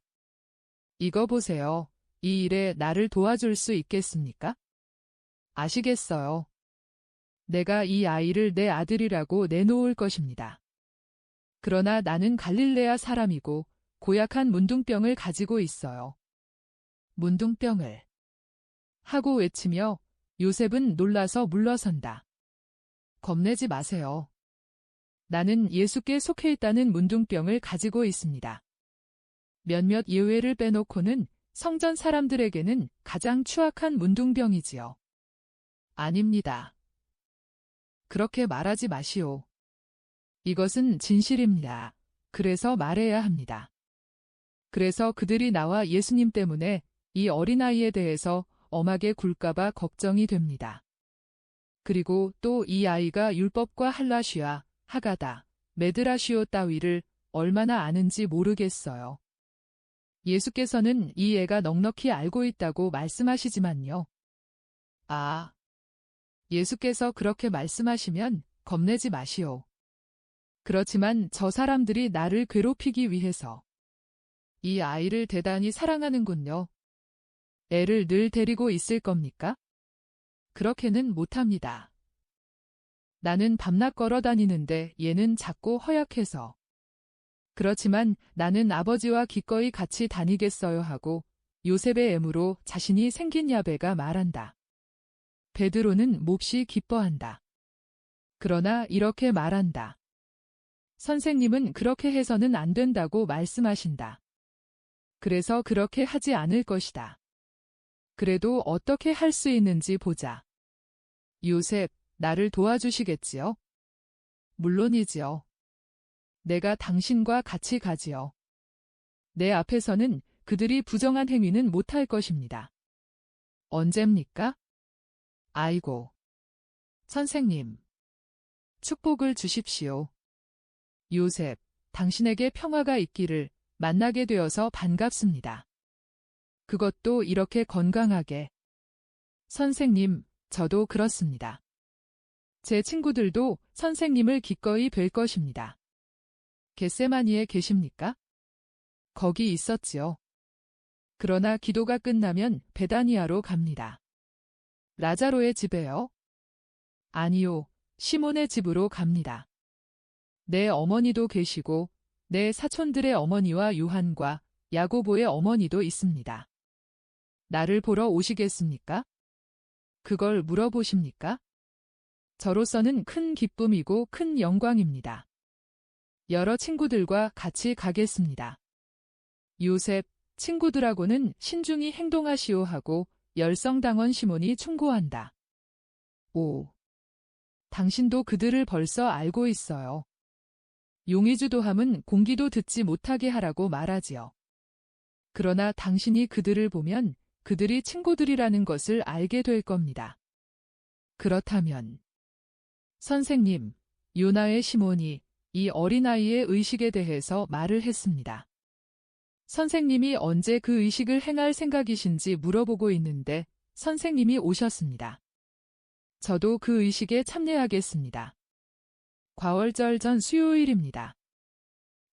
S1: 이거 보세요. 이 일에 나를 도와줄 수 있겠습니까? 아시겠어요. 내가 이 아이를 내 아들이라고 내놓을 것입니다. 그러나 나는 갈릴레아 사람이고 고약한 문둥병을 가지고 있어요. 문둥병을 하고 외치며 요셉은 놀라서 물러선다. 겁내지 마세요. 나는 예수께 속해 있다는 문둥병을 가지고 있습니다. 몇몇 예외를 빼놓고는 성전 사람들에게는 가장 추악한 문둥병이지요. 아닙니다. 그렇게 말하지 마시오. 이것은 진실입니다. 그래서 말해야 합니다. 그래서 그들이 나와 예수님 때문에 이 어린아이에 대해서 엄하게 굴까봐 걱정이 됩니다. 그리고 또 이 아이가 율법과 할라시아, 하가다, 메드라시오 따위를 얼마나 아는지 모르겠어요. 예수께서는 이 애가 넉넉히 알고 있다고 말씀하시지만요. 아, 예수께서 그렇게 말씀하시면 겁내지 마시오. 그렇지만 저 사람들이 나를 괴롭히기 위해서 이 아이를 대단히 사랑하는군요. 애를 늘 데리고 있을 겁니까? 그렇게는 못합니다. 나는 밤낮 걸어 다니는데 얘는 작고 허약해서. 그렇지만 나는 아버지와 기꺼이 같이 다니겠어요 하고 요셉의 애무로 자신이 생긴 야베가 말한다. 베드로는 몹시 기뻐한다. 그러나 이렇게 말한다. 선생님은 그렇게 해서는 안 된다고 말씀하신다. 그래서 그렇게 하지 않을 것이다. 그래도 어떻게 할 수 있는지 보자. 요셉, 나를 도와주시겠지요? 물론이지요. 내가 당신과 같이 가지요. 내 앞에서는 그들이 부정한 행위는 못할 것입니다. 언제입니까? 아이고. 선생님. 축복을 주십시오. 요셉, 당신에게 평화가 있기를 만나게 되어서 반갑습니다. 그것도 이렇게 건강하게. 선생님, 저도 그렇습니다. 제 친구들도 선생님을 기꺼이 뵐 것입니다. 겟세마니에 계십니까? 거기 있었지요. 그러나 기도가 끝나면 베다니아로 갑니다. 라자로의 집에요? 아니요, 시몬의 집으로 갑니다. 내 어머니도 계시고 내 사촌들의 어머니와 요한과 야고보의 어머니도 있습니다. 나를 보러 오시겠습니까? 그걸 물어보십니까? 저로서는 큰 기쁨이고 큰 영광입니다. 여러 친구들과 같이 가겠습니다. 요셉, 친구들하고는 신중히 행동하시오 하고 열성당원 시몬이 충고한다. 5. 당신도 그들을 벌써 알고 있어요. 용의주도함은 공기도 듣지 못하게 하라고 말하지요. 그러나 당신이 그들을 보면 그들이 친구들이라는 것을 알게 될 겁니다. 그렇다면 선생님, 요나의 시몬이 이 어린아이의 의식에 대해서 말을 했습니다. 선생님이 언제 그 의식을 행할 생각이신지 물어보고 있는데 선생님이 오셨습니다. 저도 그 의식에 참여하겠습니다. 과월절 전 수요일입니다.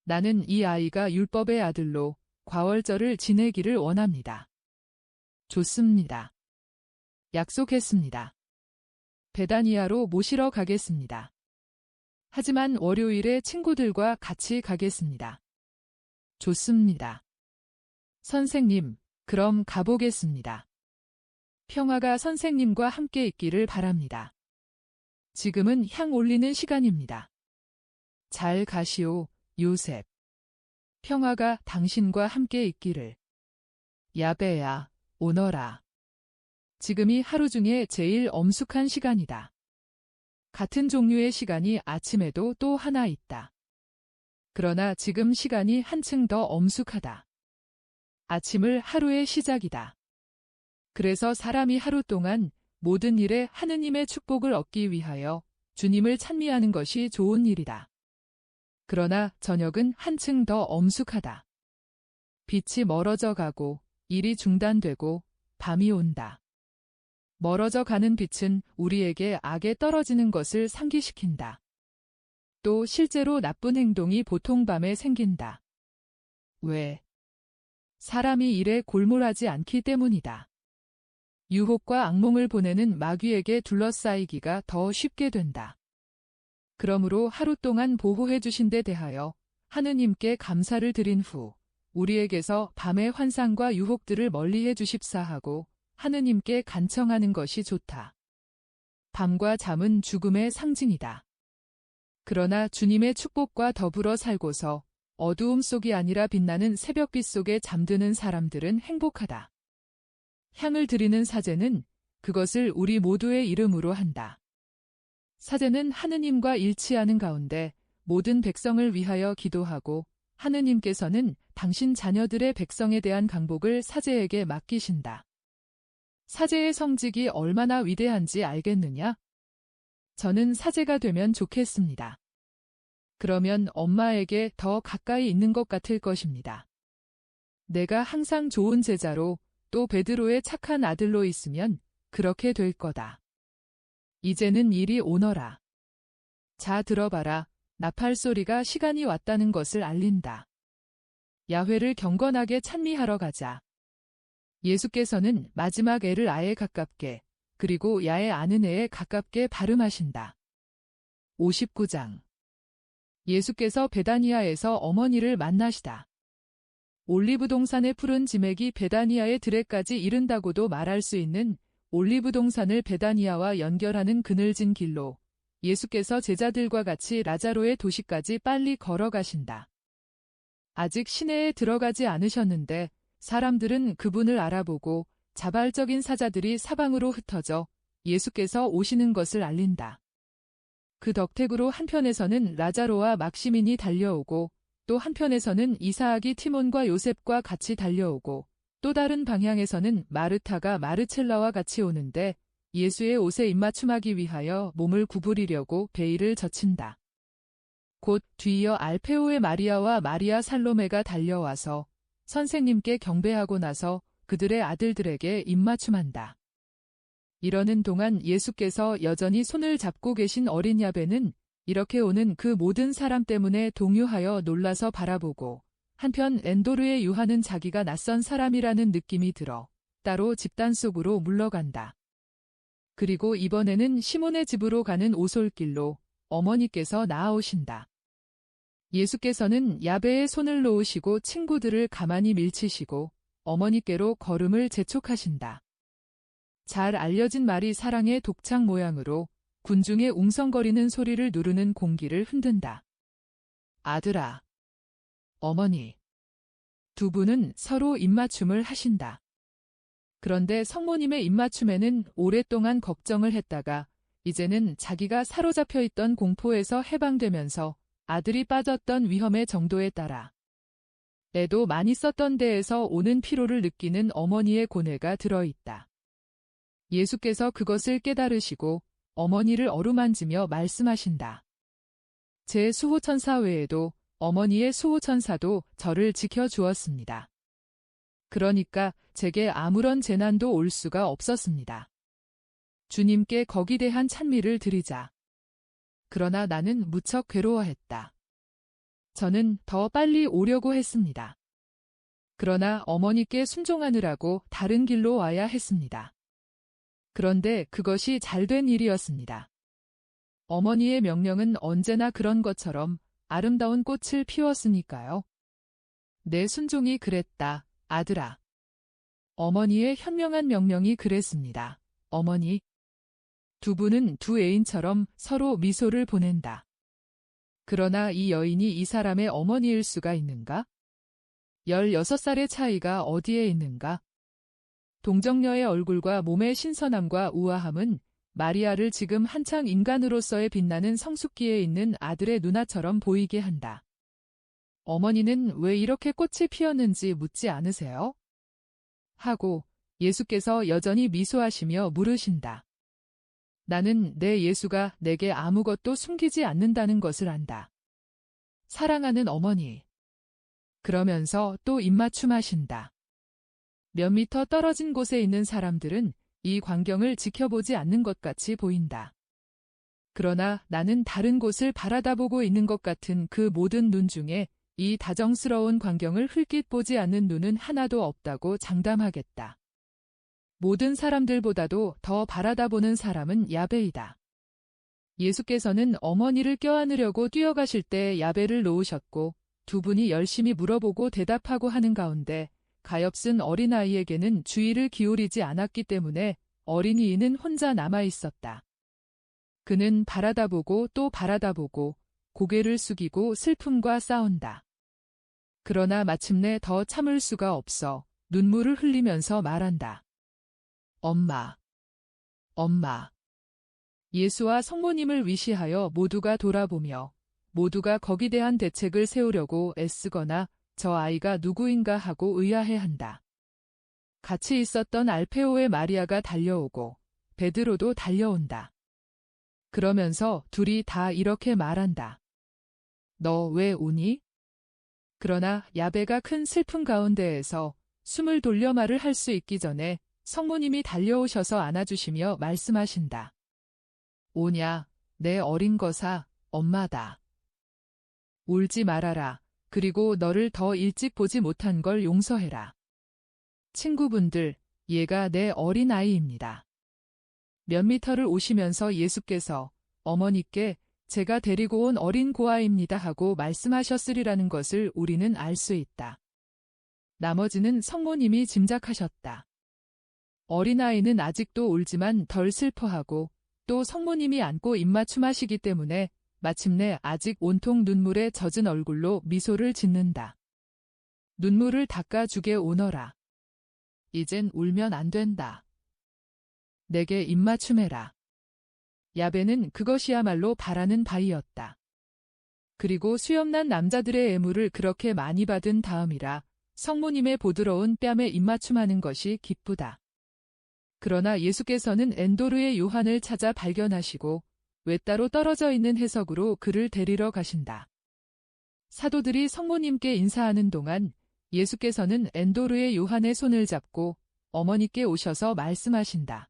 S1: 나는 이 아이가 율법의 아들로 과월절을 지내기를 원합니다. 좋습니다. 약속했습니다. 베다니아로 모시러 가겠습니다. 하지만 월요일에 친구들과 같이 가겠습니다. 좋습니다. 선생님, 그럼 가보겠습니다. 평화가 선생님과 함께 있기를 바랍니다. 지금은 향 올리는 시간입니다. 잘 가시오, 요셉. 평화가 당신과 함께 있기를. 야베야, 오너라. 지금이 하루 중에 제일 엄숙한 시간이다. 같은 종류의 시간이 아침에도 또 하나 있다. 그러나 지금 시간이 한층 더 엄숙하다. 아침을 하루의 시작이다. 그래서 사람이 하루 동안 모든 일에 하느님의 축복을 얻기 위하여 주님을 찬미하는 것이 좋은 일이다. 그러나 저녁은 한층 더 엄숙하다. 빛이 멀어져 가고 일이 중단되고 밤이 온다. 멀어져 가는 빛은 우리에게 악에 떨어지는 것을 상기시킨다. 또 실제로 나쁜 행동이 보통 밤에 생긴다. 왜? 사람이 일에 골몰하지 않기 때문이다. 유혹과 악몽을 보내는 마귀에게 둘러싸이기가 더 쉽게 된다. 그러므로 하루 동안 보호해 주신 데 대하여 하느님께 감사를 드린 후 우리에게서 밤의 환상과 유혹들을 멀리해 주십사 하고 하느님께 간청하는 것이 좋다. 밤과 잠은 죽음의 상징이다. 그러나 주님의 축복과 더불어 살고서 어두움 속이 아니라 빛나는 새벽빛 속에 잠드는 사람들은 행복하다. 향을 드리는 사제는 그것을 우리 모두의 이름으로 한다. 사제는 하느님과 일치하는 가운데 모든 백성을 위하여 기도하고 하느님께서는 당신 자녀들의 백성에 대한 강복을 사제에게 맡기신다. 사제의 성직이 얼마나 위대한지 알겠느냐? 저는 사제가 되면 좋겠습니다. 그러면 엄마에게 더 가까이 있는 것 같을 것입니다. 내가 항상 좋은 제자로 또 베드로의 착한 아들로 있으면 그렇게 될 거다. 이제는 일이 오너라. 자 들어봐라. 나팔 소리가 시간이 왔다는 것을 알린다. 야훼를 경건하게 찬미하러 가자. 예수께서는 마지막 애를 아에 가깝게 그리고 야에 아는 애에 가깝게 발음하신다. 59장. 예수께서 베다니아에서 어머니를 만나시다. 올리브 동산의 푸른 지맥이 베다니아의 들에까지 이른다고도 말할 수 있는 올리브 동산을 베다니아와 연결하는 그늘진 길로 예수께서 제자들과 같이 라자로의 도시까지 빨리 걸어가신다. 아직 시내에 들어가지 않으셨는데 사람들은 그분을 알아보고 자발적인 사자들이 사방으로 흩어져 예수께서 오시는 것을 알린다. 그 덕택으로 한편에서는 라자로와 막시민이 달려오고 또 한편에서는 이사학이 티몬과 요셉과 같이 달려오고 또 다른 방향에서는 마르타가 마르첼라와 같이 오는데 예수의 옷에 입맞춤하기 위하여 몸을 구부리려고 베일을 젖힌다. 곧 뒤이어 알페오의 마리아와 마리아 살로메가 달려와서 선생님께 경배하고 나서 그들의 아들들에게 입맞춤한다. 이러는 동안 예수께서 여전히 손을 잡고 계신 어린 야베는 이렇게 오는 그 모든 사람 때문에 동요하여 놀라서 바라보고 한편 엔도르의 요한은 자기가 낯선 사람이라는 느낌이 들어 따로 집단 속으로 물러간다. 그리고 이번에는 시몬의 집으로 가는 오솔길로 어머니께서 나아오신다. 예수께서는 야베의 손을 놓으시고 친구들을 가만히 밀치시고 어머니께로 걸음을 재촉하신다. 잘 알려진 말이 사랑의 독창 모양으로 군중의 웅성거리는 소리를 누르는 공기를 흔든다. 아들아, 어머니. 두 분은 서로 입맞춤을 하신다. 그런데 성모님의 입맞춤에는 오랫동안 걱정을 했다가 이제는 자기가 사로잡혀 있던 공포에서 해방되면서 아들이 빠졌던 위험의 정도에 따라 애도 많이 썼던 데에서 오는 피로를 느끼는 어머니의 고뇌가 들어있다. 예수께서 그것을 깨달으시고 어머니를 어루만지며 말씀하신다. 제 수호천사 외에도 어머니의 수호천사도 저를 지켜주었습니다. 그러니까 제게 아무런 재난도 올 수가 없었습니다. 주님께 거기대한 찬미를 드리자. 그러나 나는 무척 괴로워했다. 저는 더 빨리 오려고 했습니다. 그러나 어머니께 순종하느라고 다른 길로 와야 했습니다. 그런데 그것이 잘된 일이었습니다. 어머니의 명령은 언제나 그런 것처럼 아름다운 꽃을 피웠으니까요. 내 순종이 그랬다, 아들아. 어머니의 현명한 명령이 그랬습니다. 어머니. 두 분은 두 애인처럼 서로 미소를 보낸다. 그러나 이 여인이 이 사람의 어머니일 수가 있는가? 16살의 차이가 어디에 있는가? 동정녀의 얼굴과 몸의 신선함과 우아함은 마리아를 지금 한창 인간으로서의 빛나는 성숙기에 있는 아들의 누나처럼 보이게 한다. 어머니는 왜 이렇게 꽃이 피었는지 묻지 않으세요? 하고 예수께서 여전히 미소하시며 물으신다. 나는 내 예수가 내게 아무것도 숨기지 않는다는 것을 안다. 사랑하는 어머니. 그러면서 또 입맞춤하신다. 몇 미터 떨어진 곳에 있는 사람들은 이 광경을 지켜보지 않는 것 같이 보인다. 그러나 나는 다른 곳을 바라다보고 있는 것 같은 그 모든 눈 중에 이 다정스러운 광경을 흘낏 보지 않는 눈은 하나도 없다고 장담하겠다. 모든 사람들보다도 더 바라다보는 사람은 야베이다. 예수께서는 어머니를 껴안으려고 뛰어가실 때 야베를 놓으셨고 두 분이 열심히 물어보고 대답하고 하는 가운데 가엾은 어린아이에게는 주의를 기울이지 않았기 때문에 어린이는 혼자 남아 있었다. 그는 바라다보고 또 바라다보고 고개를 숙이고 슬픔과 싸운다. 그러나 마침내 더 참을 수가 없어 눈물을 흘리면서 말한다. 엄마, 엄마. 예수와 성모님을 위시하여 모두가 돌아보며 모두가 거기 대한 대책을 세우려고 애쓰거나 저 아이가 누구인가 하고 의아해한다. 같이 있었던 알페오의 마리아가 달려오고 베드로도 달려온다. 그러면서 둘이 다 이렇게 말한다. 너 왜 우니? 그러나 야베가 큰 슬픔 가운데에서 숨을 돌려 말을 할 수 있기 전에 성모님이 달려오셔서 안아주시며 말씀하신다. 오냐, 내 어린 거사, 엄마다. 울지 말아라. 그리고 너를 더 일찍 보지 못한 걸 용서해라. 친구분들, 얘가 내 어린 아이입니다. 몇 미터를 오시면서 예수께서 어머니께 제가 데리고 온 어린 고아입니다 하고 말씀하셨으리라는 것을 우리는 알 수 있다. 나머지는 성모님이 짐작하셨다. 어린아이는 아직도 울지만 덜 슬퍼하고 또 성모님이 안고 입맞춤하시기 때문에 마침내 아직 온통 눈물에 젖은 얼굴로 미소를 짓는다. 눈물을 닦아주게 오너라. 이젠 울면 안 된다. 내게 입맞춤해라. 야베는 그것이야말로 바라는 바이었다. 그리고 수염난 남자들의 애무를 그렇게 많이 받은 다음이라 성모님의 보드러운 뺨에 입맞춤하는 것이 기쁘다. 그러나 예수께서는 엔도르의 요한을 찾아 발견하시고 외따로 떨어져 있는 해석으로 그를 데리러 가신다. 사도들이 성모님께 인사하는 동안 예수께서는 엔도르의 요한의 손을 잡고 어머니께 오셔서 말씀하신다.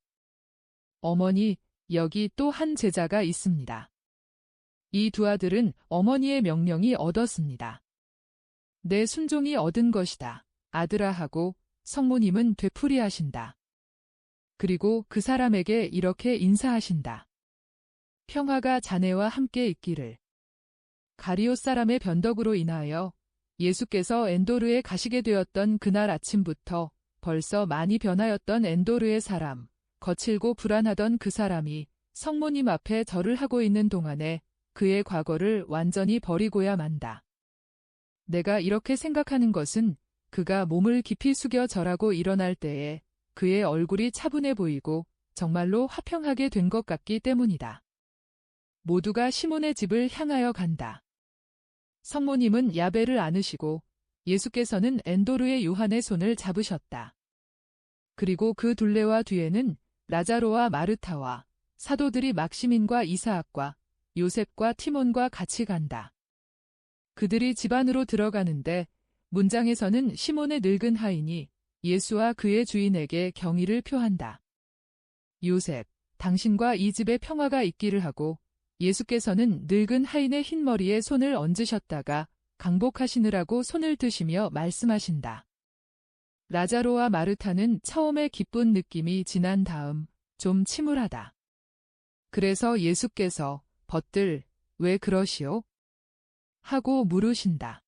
S1: 어머니, 여기 또 한 제자가 있습니다. 이 두 아들은 어머니의 명령이 얻었습니다. 내 순종이 얻은 것이다. 아들아 하고 성모님은 되풀이하신다. 그리고 그 사람에게 이렇게 인사하신다. 평화가 자네와 함께 있기를. 가리옷 사람의 변덕으로 인하여 예수께서 엔도르에 가시게 되었던 그날 아침부터 벌써 많이 변하였던 엔도르의 사람, 거칠고 불안하던 그 사람이 성모님 앞에 절을 하고 있는 동안에 그의 과거를 완전히 버리고야 만다. 내가 이렇게 생각하는 것은 그가 몸을 깊이 숙여 절하고 일어날 때에 그의 얼굴이 차분해 보이고 정말로 화평하게 된 것 같기 때문이다. 모두가 시몬의 집을 향하여 간다. 성모님은 야베를 안으시고 예수께서는 엔도르의 요한의 손을 잡으셨다. 그리고 그 둘레와 뒤에는 라자로와 마르타와 사도들이 막시민과 이사학과 요셉과 티몬과 같이 간다. 그들이 집 안으로 들어가는데 문장에서는 시몬의 늙은 하인이 예수와 그의 주인에게 경의를 표한다. 요셉, 당신과 이 집에 평화가 있기를 하고 예수께서는 늙은 하인의 흰머리에 손을 얹으셨다가 강복하시느라고 손을 드시며 말씀하신다. 라자로와 마르타는 처음에 기쁜 느낌이 지난 다음 좀 침울하다. 그래서 예수께서 벗들 왜 그러시오? 하고 물으신다.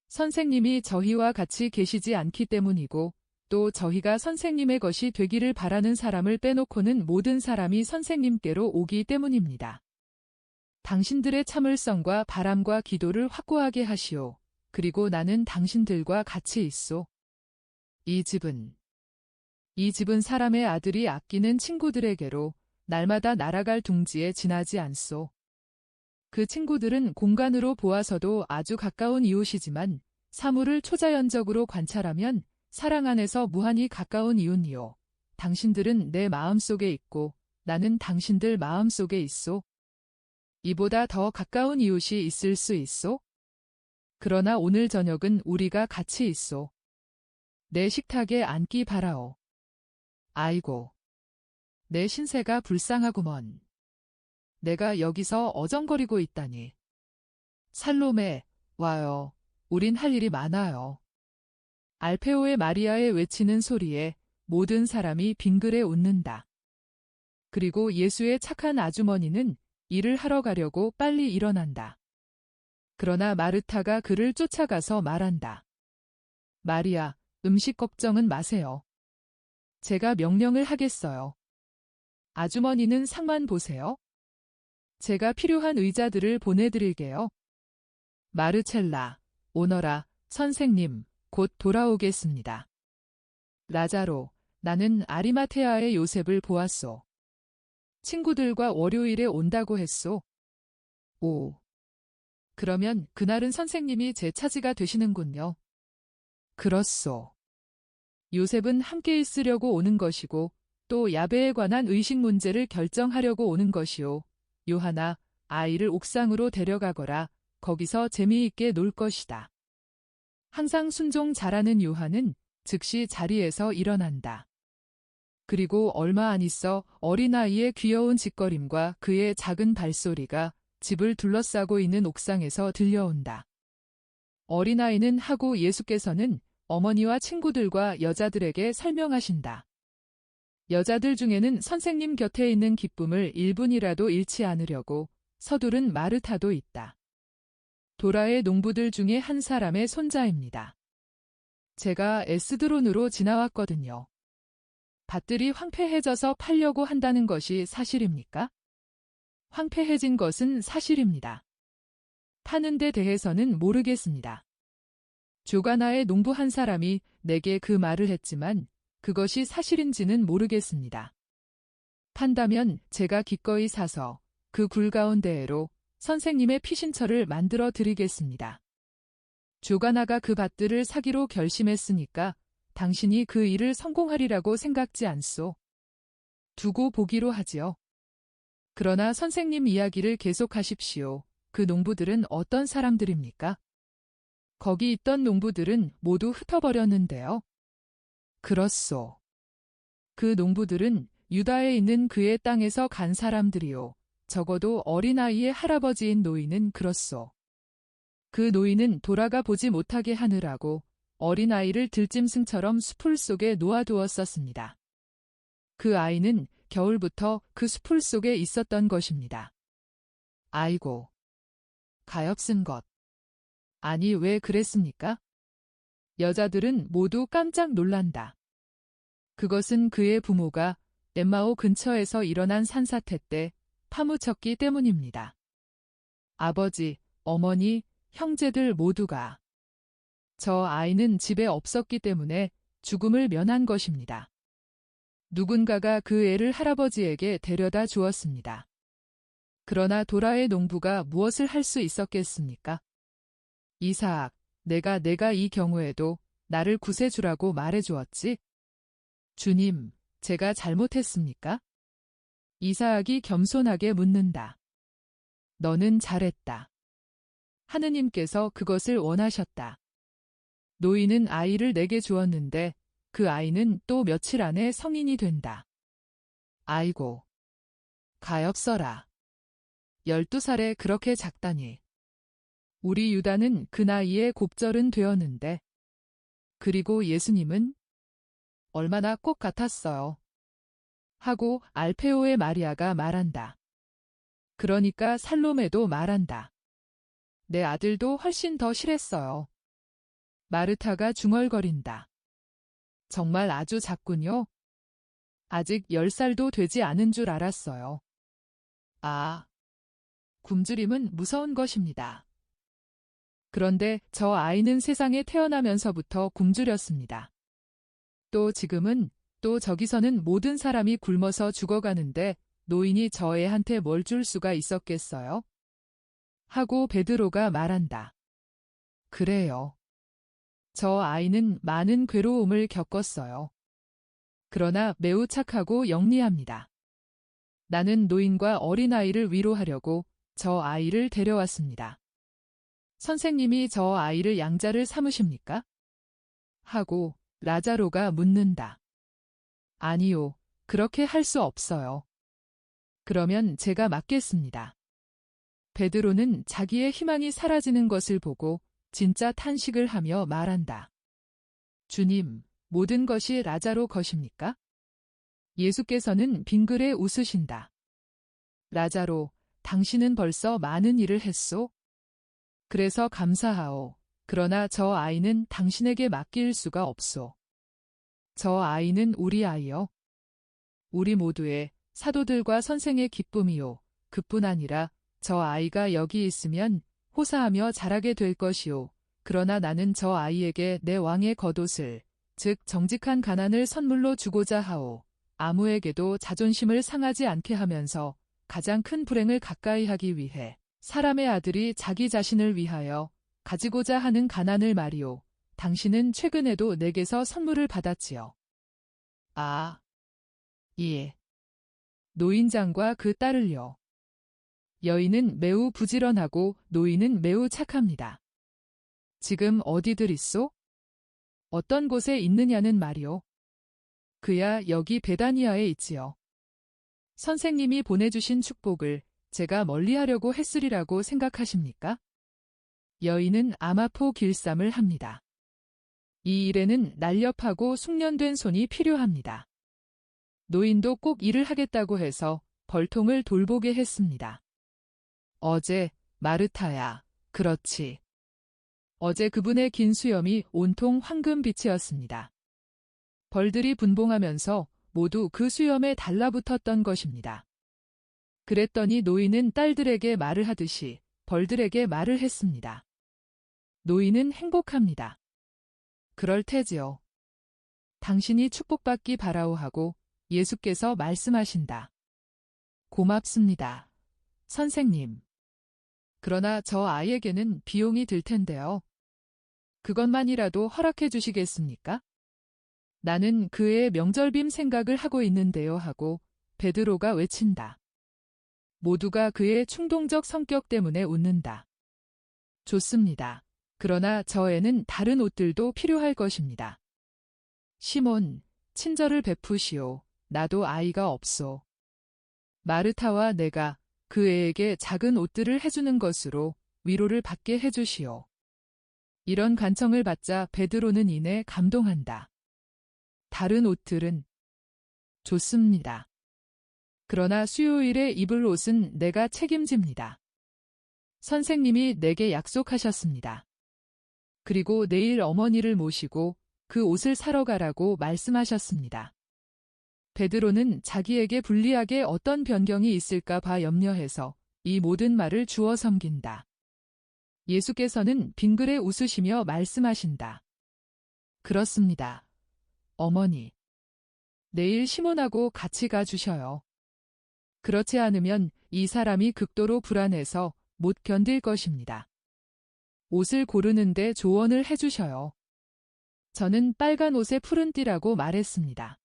S1: 선생님이 저희와 같이 계시지 않기 때문이고 또 저희가 선생님의 것이 되기를 바라는 사람을 빼놓고는 모든 사람이 선생님께로 오기 때문입니다. 당신들의 참을성과 바람과 기도를 확고하게 하시오. 그리고 나는 당신들과 같이 있소. 이 집은 사람의 아들이 아끼는 친구들에게로 날마다 날아갈 둥지에 지나지 않소. 그 친구들은 공간으로 보아서도 아주 가까운 이웃이지만 사물을 초자연적으로 관찰하면 사랑 안에서 무한히 가까운 이웃이요. 당신들은 내 마음속에 있고 나는 당신들 마음속에 있소. 이보다 더 가까운 이웃이 있을 수 있소? 그러나 오늘 저녁은 우리가 같이 있소. 내 식탁에 앉기 바라오. 아이고, 내 신세가 불쌍하구먼. 내가 여기서 어정거리고 있다니. 살로메, 와요. 우린 할 일이 많아요. 알페오의 마리아의 외치는 소리에 모든 사람이 빙그레 웃는다. 그리고 예수의 착한 아주머니는 일을 하러 가려고 빨리 일어난다. 그러나 마르타가 그를 쫓아가서 말한다. 마리아, 음식 걱정은 마세요. 제가 명령을 하겠어요. 아주머니는 상만 보세요. 제가 필요한 의자들을 보내드릴게요. 마르첼라, 오너라, 선생님, 곧 돌아오겠습니다. 라자로, 나는 아리마테아의 요셉을 보았소. 친구들과 월요일에 온다고 했소. 오. 그러면 그날은 선생님이 제 차지가 되시는군요. 그렇소. 요셉은 함께 있으려고 오는 것이고 또 야베에 관한 의식 문제를 결정하려고 오는 것이오. 요한아, 아이를 옥상으로 데려가거라. 거기서 재미있게 놀 것이다. 항상 순종 잘하는 요한은 즉시 자리에서 일어난다. 그리고 얼마 안 있어 어린아이의 귀여운 짓거림과 그의 작은 발소리가 집을 둘러싸고 있는 옥상에서 들려온다. 어린아이는 하고 예수께서는 어머니와 친구들과 여자들에게 설명하신다. 여자들 중에는 선생님 곁에 있는 기쁨을 1분이라도 잃지 않으려고 서두른 마르타도 있다. 도라의 농부들 중에 한 사람의 손자입니다. 제가 에스드론으로 지나왔거든요. 밭들이 황폐해져서 팔려고 한다는 것이 사실입니까? 황폐해진 것은 사실입니다. 파는 데 대해서는 모르겠습니다. 조가나의 농부 한 사람이 내게 그 말을 했지만 그것이 사실인지는 모르겠습니다. 판다면 제가 기꺼이 사서 그 굴 가운데에로 선생님의 피신처를 만들어 드리겠습니다. 조가나가 그 밭들을 사기로 결심했으니까 당신이 그 일을 성공하리라고 생각지 않소. 두고 보기로 하지요. 그러나 선생님 이야기를 계속하십시오. 그 농부들은 어떤 사람들입니까? 거기 있던 농부들은 모두 흩어버렸는데요. 그렇소. 그 농부들은 유다에 있는 그의 땅에서 간 사람들이요. 적어도 어린아이의 할아버지인 노인은 그렇소. 그 노인은 돌아가 보지 못하게 하느라고 어린아이를 들짐승처럼 수풀 속에 놓아두었었습니다. 그 아이는 겨울부터 그 수풀 속에 있었던 것입니다. 아이고. 가엾은 것. 아니 왜 그랬습니까? 여자들은 모두 깜짝 놀란다. 그것은 그의 부모가 엠마오 근처에서 일어난 산사태 때 파묻혔기 때문입니다. 아버지, 어머니, 형제들 모두가. 저 아이는 집에 없었기 때문에 죽음을 면한 것입니다. 누군가가 그 애를 할아버지에게 데려다 주었습니다. 그러나 도라의 농부가 무엇을 할 수 있었겠습니까? 이사악, 내가 이 경우에도 나를 구세주라고 말해주었지? 주님, 제가 잘못했습니까? 이사악이 겸손하게 묻는다. 너는 잘했다. 하느님께서 그것을 원하셨다. 노인은 아이를 내게 주었는데 그 아이는 또 며칠 안에 성인이 된다. 아이고, 가엾어라. 12살에 그렇게 작다니. 우리 유다는 그 나이에 곱절은 되었는데 그리고 예수님은 얼마나 꽃 같았어요. 하고 알페오의 마리아가 말한다. 그러니까 살로메도 말한다. 내 아들도 훨씬 더 실했어요. 마르타가 중얼거린다. 정말 아주 작군요. 아직 10살도 되지 않은 줄 알았어요. 아, 굶주림은 무서운 것입니다. 그런데 저 아이는 세상에 태어나면서부터 굶주렸습니다. 또 지금은 또 저기서는 모든 사람이 굶어서 죽어가는데 노인이 저 애한테 뭘 줄 수가 있었겠어요? 하고 베드로가 말한다. 그래요. 저 아이는 많은 괴로움을 겪었어요. 그러나 매우 착하고 영리합니다. 나는 노인과 어린아이를 위로하려고 저 아이를 데려왔습니다. 선생님이 저 아이를 양자를 삼으십니까? 하고 라자로가 묻는다. 아니요, 그렇게 할 수 없어요. 그러면 제가 맡겠습니다. 베드로는 자기의 희망이 사라지는 것을 보고 진짜 탄식을 하며 말한다. 주님, 모든 것이 라자로 것입니까? 예수께서는 빙그레 웃으신다. 라자로, 당신은 벌써 많은 일을 했소? 그래서 감사하오. 그러나 저 아이는 당신에게 맡길 수가 없소. 저 아이는 우리 아이요. 우리 모두의 사도들과 선생의 기쁨이요. 그뿐 아니라 저 아이가 여기 있으면 호사하며 자라게 될 것이요. 그러나 나는 저 아이에게 내 왕의 겉옷을, 즉 정직한 가난을 선물로 주고자 하오. 아무에게도 자존심을 상하지 않게 하면서 가장 큰 불행을 가까이 하기 위해 사람의 아들이 자기 자신을 위하여 가지고자 하는 가난을 말이오. 당신은 최근에도 내게서 선물을 받았지요. 아, 예. 노인장과 그 딸을요. 여인은 매우 부지런하고 노인은 매우 착합니다. 지금 어디들 있소? 어떤 곳에 있느냐는 말이오. 그야 여기 베다니아에 있지요. 선생님이 보내주신 축복을 제가 멀리하려고 했으리라고 생각하십니까? 여인은 아마포 길쌈을 합니다. 이 일에는 날렵하고 숙련된 손이 필요합니다. 노인도 꼭 일을 하겠다고 해서 벌통을 돌보게 했습니다. 어제 마르타야, 그렇지. 어제 그분의 긴 수염이 온통 황금빛이었습니다. 벌들이 분봉하면서 모두 그 수염에 달라붙었던 것입니다. 그랬더니 노인은 딸들에게 말을 하듯이 벌들에게 말을 했습니다. 노인은 행복합니다. 그럴 테지요. 당신이 축복받기 바라오 하고 예수께서 말씀하신다. 고맙습니다. 선생님. 그러나 저 아이에게는 비용이 들 텐데요. 그것만이라도 허락해 주시겠습니까? 나는 그의 명절빔 생각을 하고 있는데요 하고 베드로가 외친다. 모두가 그의 충동적 성격 때문에 웃는다. 좋습니다. 그러나 저 애는 다른 옷들도 필요할 것입니다. 시몬, 친절을 베푸시오. 나도 아이가 없소. 마르타와 내가 그 애에게 작은 옷들을 해주는 것으로 위로를 받게 해주시오. 이런 간청을 받자 베드로는 이내 감동한다. 다른 옷들은 좋습니다. 그러나 수요일에 입을 옷은 내가 책임집니다. 선생님이 내게 약속하셨습니다. 그리고 내일 어머니를 모시고 그 옷을 사러 가라고 말씀하셨습니다. 베드로는 자기에게 불리하게 어떤 변경이 있을까 봐 염려해서 이 모든 말을 주워 섬긴다. 예수께서는 빙그레 웃으시며 말씀하신다. 그렇습니다. 어머니. 내일 시몬하고 같이 가 주셔요. 그렇지 않으면 이 사람이 극도로 불안해서 못 견딜 것입니다. 옷을 고르는데 조언을 해주셔요. 저는 빨간 옷에 푸른 띠라고 말했습니다.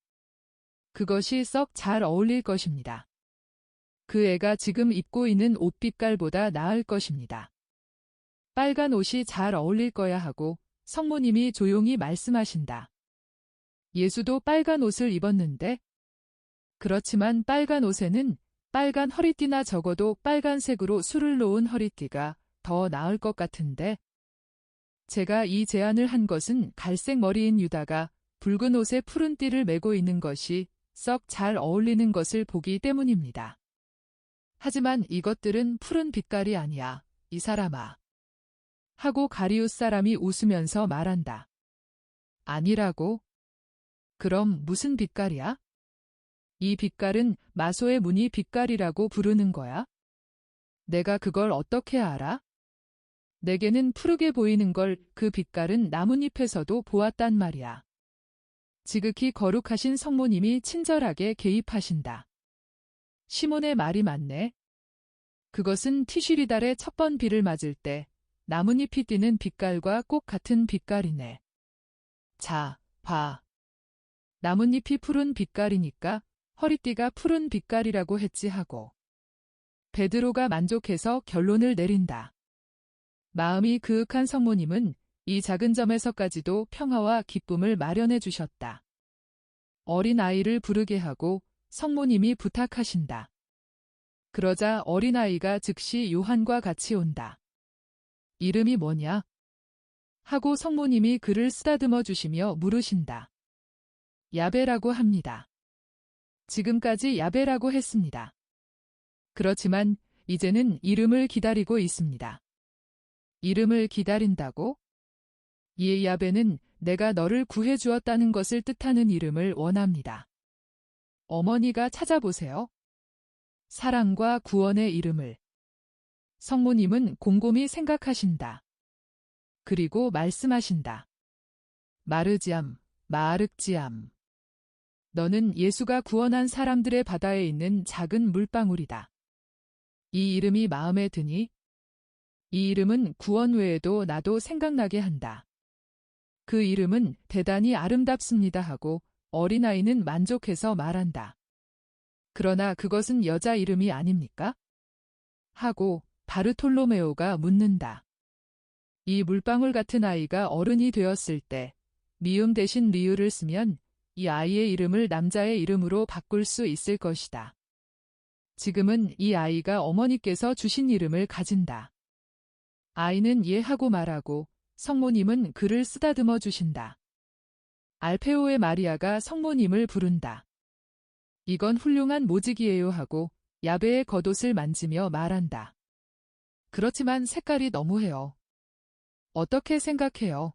S1: 그것이 썩 잘 어울릴 것입니다. 그 애가 지금 입고 있는 옷 빛깔보다 나을 것입니다. 빨간 옷이 잘 어울릴 거야 하고 성모님이 조용히 말씀하신다. 예수도 빨간 옷을 입었는데 그렇지만 빨간 옷에는 빨간 허리띠나 적어도 빨간색으로 술을 놓은 허리띠가 더 나을 것 같은데 제가 이 제안을 한 것은 갈색 머리인 유다가 붉은 옷에 푸른 띠를 메고 있는 것이 썩 잘 어울리는 것을 보기 때문입니다. 하지만 이것들은 푸른 빛깔이 아니야, 이 사람아. 하고 가리웃 사람이 웃으면서 말한다. 아니라고? 그럼 무슨 빛깔이야? 이 빛깔은 마소의 무늬 빛깔이라고 부르는 거야? 내가 그걸 어떻게 알아? 내게는 푸르게 보이는 걸 그 빛깔은 나뭇잎에서도 보았단 말이야. 지극히 거룩하신 성모님이 친절하게 개입하신다. 시몬의 말이 맞네. 그것은 티슈리달의 첫 번 비를 맞을 때 나뭇잎이 띠는 빛깔과 꼭 같은 빛깔이네. 자, 봐. 나뭇잎이 푸른 빛깔이니까 허리띠가 푸른 빛깔이라고 했지 하고. 베드로가 만족해서 결론을 내린다. 마음이 그윽한 성모님은 이 작은 점에서까지도 평화와 기쁨을 마련해 주셨다. 어린 아이를 부르게 하고 성모님이 부탁하신다. 그러자 어린 아이가 즉시 요한과 같이 온다. 이름이 뭐냐? 하고 성모님이 그를 쓰다듬어 주시며 물으신다. 야베라고 합니다. 지금까지 야베라고 했습니다. 그렇지만 이제는 이름을 기다리고 있습니다. 이름을 기다린다고? 이 야베는 내가 너를 구해 주었다는 것을 뜻하는 이름을 원합니다. 어머니가 찾아보세요. 사랑과 구원의 이름을. 성모님은 곰곰이 생각하신다. 그리고 말씀하신다. 마르지암, 마르지암. 너는 예수가 구원한 사람들의 바다에 있는 작은 물방울이다. 이 이름이 마음에 드니? 이 이름은 구원 외에도 나도 생각나게 한다. 그 이름은 대단히 아름답습니다 하고 어린아이는 만족해서 말한다. 그러나 그것은 여자 이름이 아닙니까? 하고 바르톨로메오가 묻는다. 이 물방울 같은 아이가 어른이 되었을 때 미음 대신 리을을 쓰면 이 아이의 이름을 남자의 이름으로 바꿀 수 있을 것이다. 지금은 이 아이가 어머니께서 주신 이름을 가진다. 아이는 예 하고 말하고 성모님은 그를 쓰다듬어 주신다. 알페오의 마리아가 성모님을 부른다. 이건 훌륭한 모직이에요 하고 야베의 겉옷을 만지며 말한다. 그렇지만 색깔이 너무해요. 어떻게 생각해요?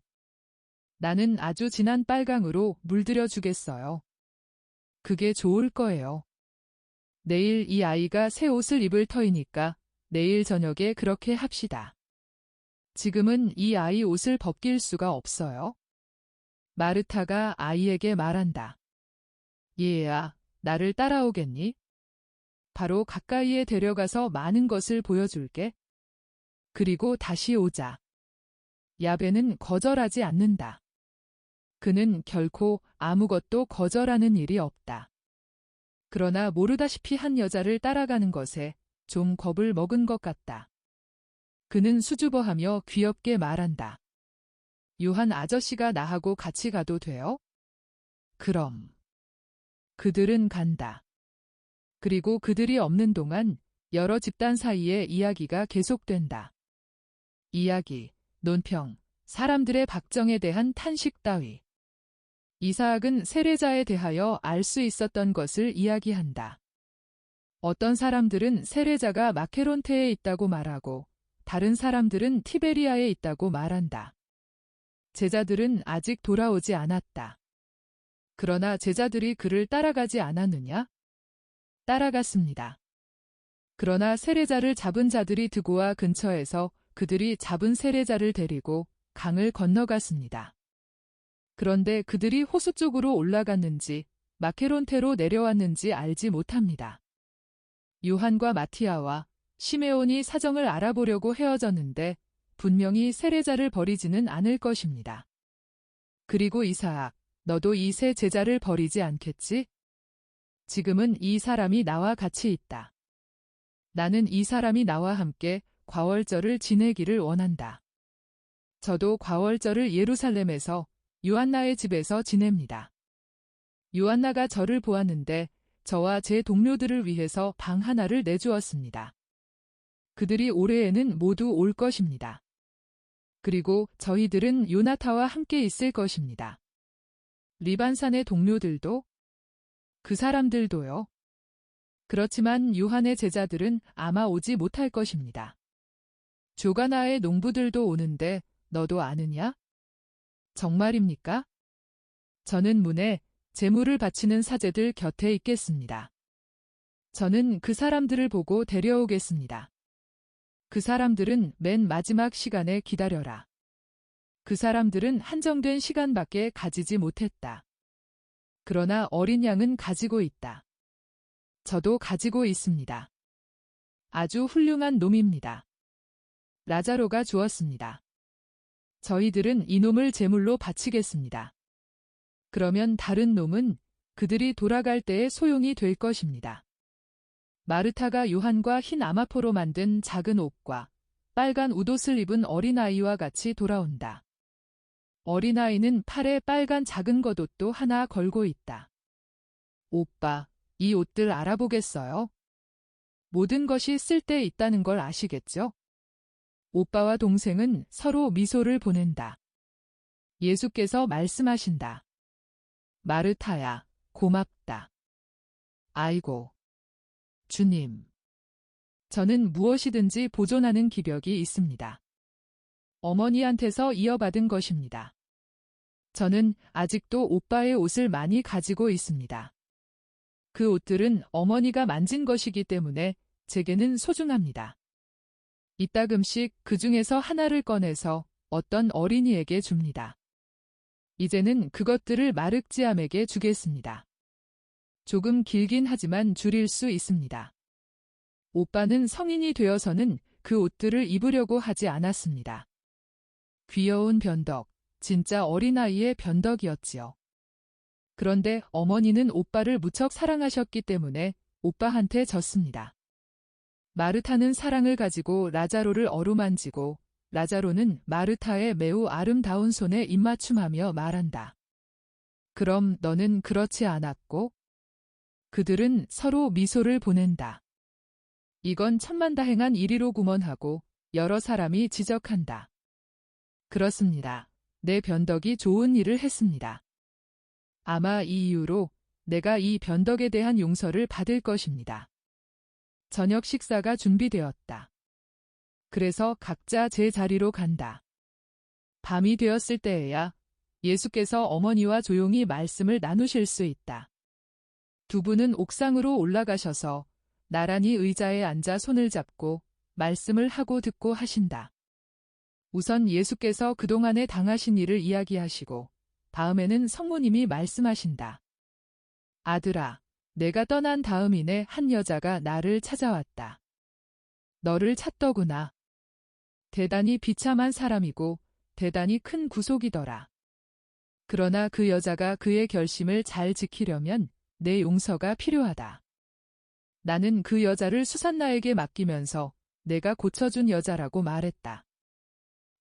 S1: 나는 아주 진한 빨강으로 물들여 주겠어요. 그게 좋을 거예요. 내일 이 아이가 새 옷을 입을 터이니까 내일 저녁에 그렇게 합시다. 지금은 이 아이 옷을 벗길 수가 없어요. 마르타가 아이에게 말한다. 얘야, 나를 따라오겠니? 바로 가까이에 데려가서 많은 것을 보여줄게. 그리고 다시 오자. 야베는 거절하지 않는다. 그는 결코 아무것도 거절하는 일이 없다. 그러나 모르다시피 한 여자를 따라가는 것에 좀 겁을 먹은 것 같다. 그는 수줍어하며 귀엽게 말한다. 요한 아저씨가 나하고 같이 가도 돼요? 그럼. 그들은 간다. 그리고 그들이 없는 동안 여러 집단 사이에 이야기가 계속된다. 이야기, 논평, 사람들의 박정에 대한 탄식 따위. 이사학은 세례자에 대하여 알 수 있었던 것을 이야기한다. 어떤 사람들은 세례자가 마케론테에 있다고 말하고 다른 사람들은 티베리아에 있다고 말한다. 제자들은 아직 돌아오지 않았다. 그러나 제자들이 그를 따라가지 않았느냐? 따라갔습니다. 그러나 세례자를 잡은 자들이 드고아 근처에서 그들이 잡은 세례자를 데리고 강을 건너갔습니다. 그런데 그들이 호수 쪽으로 올라갔는지 마케론테로 내려왔는지 알지 못합니다. 요한과 마티아와 시메온이 사정을 알아보려고 헤어졌는데 분명히 세례자를 버리지는 않을 것입니다. 그리고 이사악, 너도 이 세 제자를 버리지 않겠지? 지금은 이 사람이 나와 같이 있다. 나는 이 사람이 나와 함께 과월절을 지내기를 원한다. 저도 과월절을 예루살렘에서 요한나의 집에서 지냅니다. 요한나가 저를 보았는데 저와 제 동료들을 위해서 방 하나를 내주었습니다. 그들이 올해에는 모두 올 것입니다. 그리고 저희들은 요나타와 함께 있을 것입니다. 리반산의 동료들도? 그 사람들도요. 그렇지만 요한의 제자들은 아마 오지 못할 것입니다. 조가나의 농부들도 오는데 너도 아느냐? 정말입니까? 저는 문에 제물을 바치는 사제들 곁에 있겠습니다. 저는 그 사람들을 보고 데려오겠습니다. 그 사람들은 맨 마지막 시간에 기다려라. 그 사람들은 한정된 시간밖에 가지지 못했다. 그러나 어린 양은 가지고 있다. 저도 가지고 있습니다. 아주 훌륭한 놈입니다. 라자로가 주었습니다. 저희들은 이놈을 제물로 바치겠습니다. 그러면 다른 놈은 그들이 돌아갈 때에 소용이 될 것입니다. 마르타가 요한과 흰 아마포로 만든 작은 옷과 빨간 웃옷을 입은 어린아이와 같이 돌아온다. 어린아이는 팔에 빨간 작은 겉옷도 하나 걸고 있다. 오빠, 이 옷들 알아보겠어요? 모든 것이 쓸데 있다는 걸 아시겠죠? 오빠와 동생은 서로 미소를 보낸다. 예수께서 말씀하신다. 마르타야, 고맙다. 아이고. 주님. 저는 무엇이든지 보존하는 기력이 있습니다. 어머니한테서 이어받은 것입니다. 저는 아직도 오빠의 옷을 많이 가지고 있습니다. 그 옷들은 어머니가 만진 것이기 때문에 제게는 소중합니다. 이따금씩 그 중에서 하나를 꺼내서 어떤 어린이에게 줍니다. 이제는 그것들을 마륵지암에게 주겠습니다. 조금 길긴 하지만 줄일 수 있습니다. 오빠는 성인이 되어서는 그 옷들을 입으려고 하지 않았습니다. 귀여운 변덕, 진짜 어린아이의 변덕이었지요. 그런데 어머니는 오빠를 무척 사랑하셨기 때문에 오빠한테 졌습니다. 마르타는 사랑을 가지고 라자로를 어루만지고 라자로는 마르타의 매우 아름다운 손에 입맞춤하며 말한다. 그럼 너는 그렇지 않았고? 그들은 서로 미소를 보낸다. 이건 천만다행한 일이로구먼 하고 여러 사람이 지적한다. 그렇습니다. 내 변덕이 좋은 일을 했습니다. 아마 이 이유로 내가 이 변덕에 대한 용서를 받을 것입니다. 저녁 식사가 준비되었다. 그래서 각자 제 자리로 간다. 밤이 되었을 때에야 예수께서 어머니와 조용히 말씀을 나누실 수 있다. 두 분은 옥상으로 올라가셔서 나란히 의자에 앉아 손을 잡고 말씀을 하고 듣고 하신다. 우선 예수께서 그동안에 당하신 일을 이야기하시고 다음에는 성모님이 말씀하신다. 아들아, 내가 떠난 다음이네 한 여자가 나를 찾아왔다. 너를 찾더구나. 대단히 비참한 사람이고 대단히 큰 구속이더라. 그러나 그 여자가 그의 결심을 잘 지키려면 내 용서가 필요하다. 나는 그 여자를 수산나에게 맡기면서 내가 고쳐준 여자라고 말했다.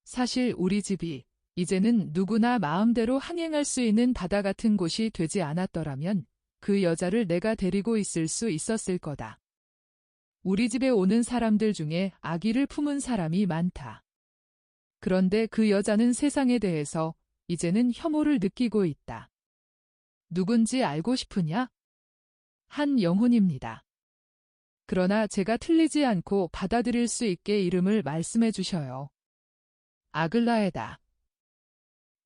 S1: 사실 우리 집이 이제는 누구나 마음대로 항행할 수 있는 바다 같은 곳이 되지 않았더라면 그 여자를 내가 데리고 있을 수 있었을 거다. 우리 집에 오는 사람들 중에 아기를 품은 사람이 많다. 그런데 그 여자는 세상에 대해서 이제는 혐오를 느끼고 있다. 누군지 알고 싶으냐? 한 영혼입니다. 그러나 제가 틀리지 않고 받아들일 수 있게 이름을 말씀해 주셔요. 아글라에다.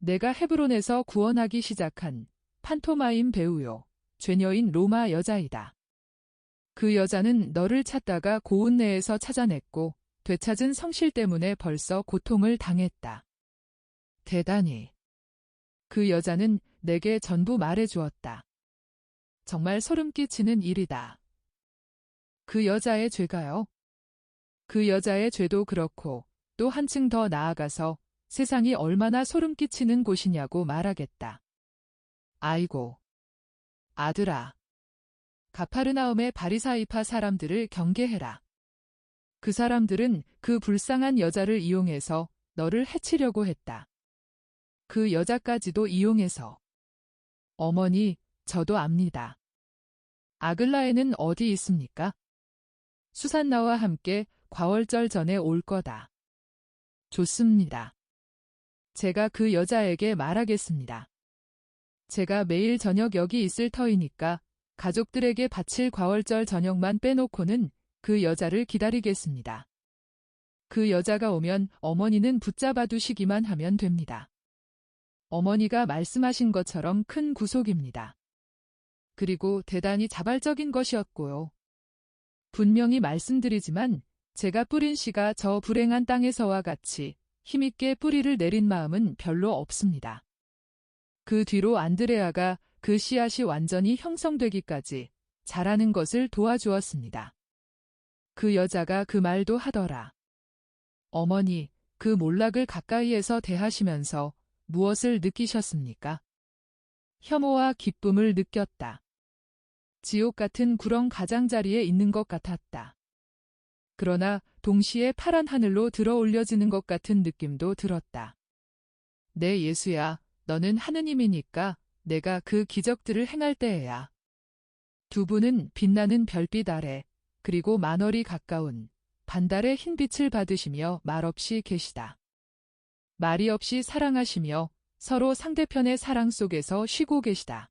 S1: 내가 헤브론에서 구원하기 시작한 판토마임 배우요. 죄녀인 로마 여자이다. 그 여자는 너를 찾다가 고운 내에서 찾아냈고 되찾은 성실 때문에 벌써 고통을 당했다. 대단히. 그 여자는 내게 전부 말해 주었다. 정말 소름 끼치는 일이다. 그 여자의 죄가요? 그 여자의 죄도 그렇고 또 한층 더 나아가서 세상이 얼마나 소름 끼치는 곳이냐고 말하겠다. 아이고. 아들아. 가파르나움의 바리사이파 사람들을 경계해라. 그 사람들은 그 불쌍한 여자를 이용해서 너를 해치려고 했다. 그 여자까지도 이용해서. 어머니, 저도 압니다. 아글라에는 어디 있습니까? 수산나와 함께 과월절 전에 올 거다. 좋습니다. 제가 그 여자에게 말하겠습니다. 제가 매일 저녁 여기 있을 터이니까 가족들에게 바칠 과월절 저녁만 빼놓고는 그 여자를 기다리겠습니다. 그 여자가 오면 어머니는 붙잡아 두시기만 하면 됩니다. 어머니가 말씀하신 것처럼 큰 구속입니다. 그리고 대단히 자발적인 것이었고요. 분명히 말씀드리지만 제가 뿌린 씨가 저 불행한 땅에서와 같이 힘있게 뿌리를 내린 마음은 별로 없습니다. 그 뒤로 안드레아가 그 씨앗이 완전히 형성되기까지 자라는 것을 도와주었습니다. 그 여자가 그 말도 하더라. 어머니, 그 몰락을 가까이에서 대하시면서 무엇을 느끼셨습니까? 혐오와 기쁨을 느꼈다. 지옥 같은 구렁 가장자리에 있는 것 같았다. 그러나 동시에 파란 하늘로 들어 올려지는 것 같은 느낌도 들었다. 내 예수야, 너는 하느님이니까 내가 그 기적들을 행할 때에야. 두 분은 빛나는 별빛 아래 그리고 만월이 가까운 반달의 흰빛을 받으시며 말없이 계시다. 말이 없이 사랑하시며 서로 상대편의 사랑 속에서 쉬고 계시다.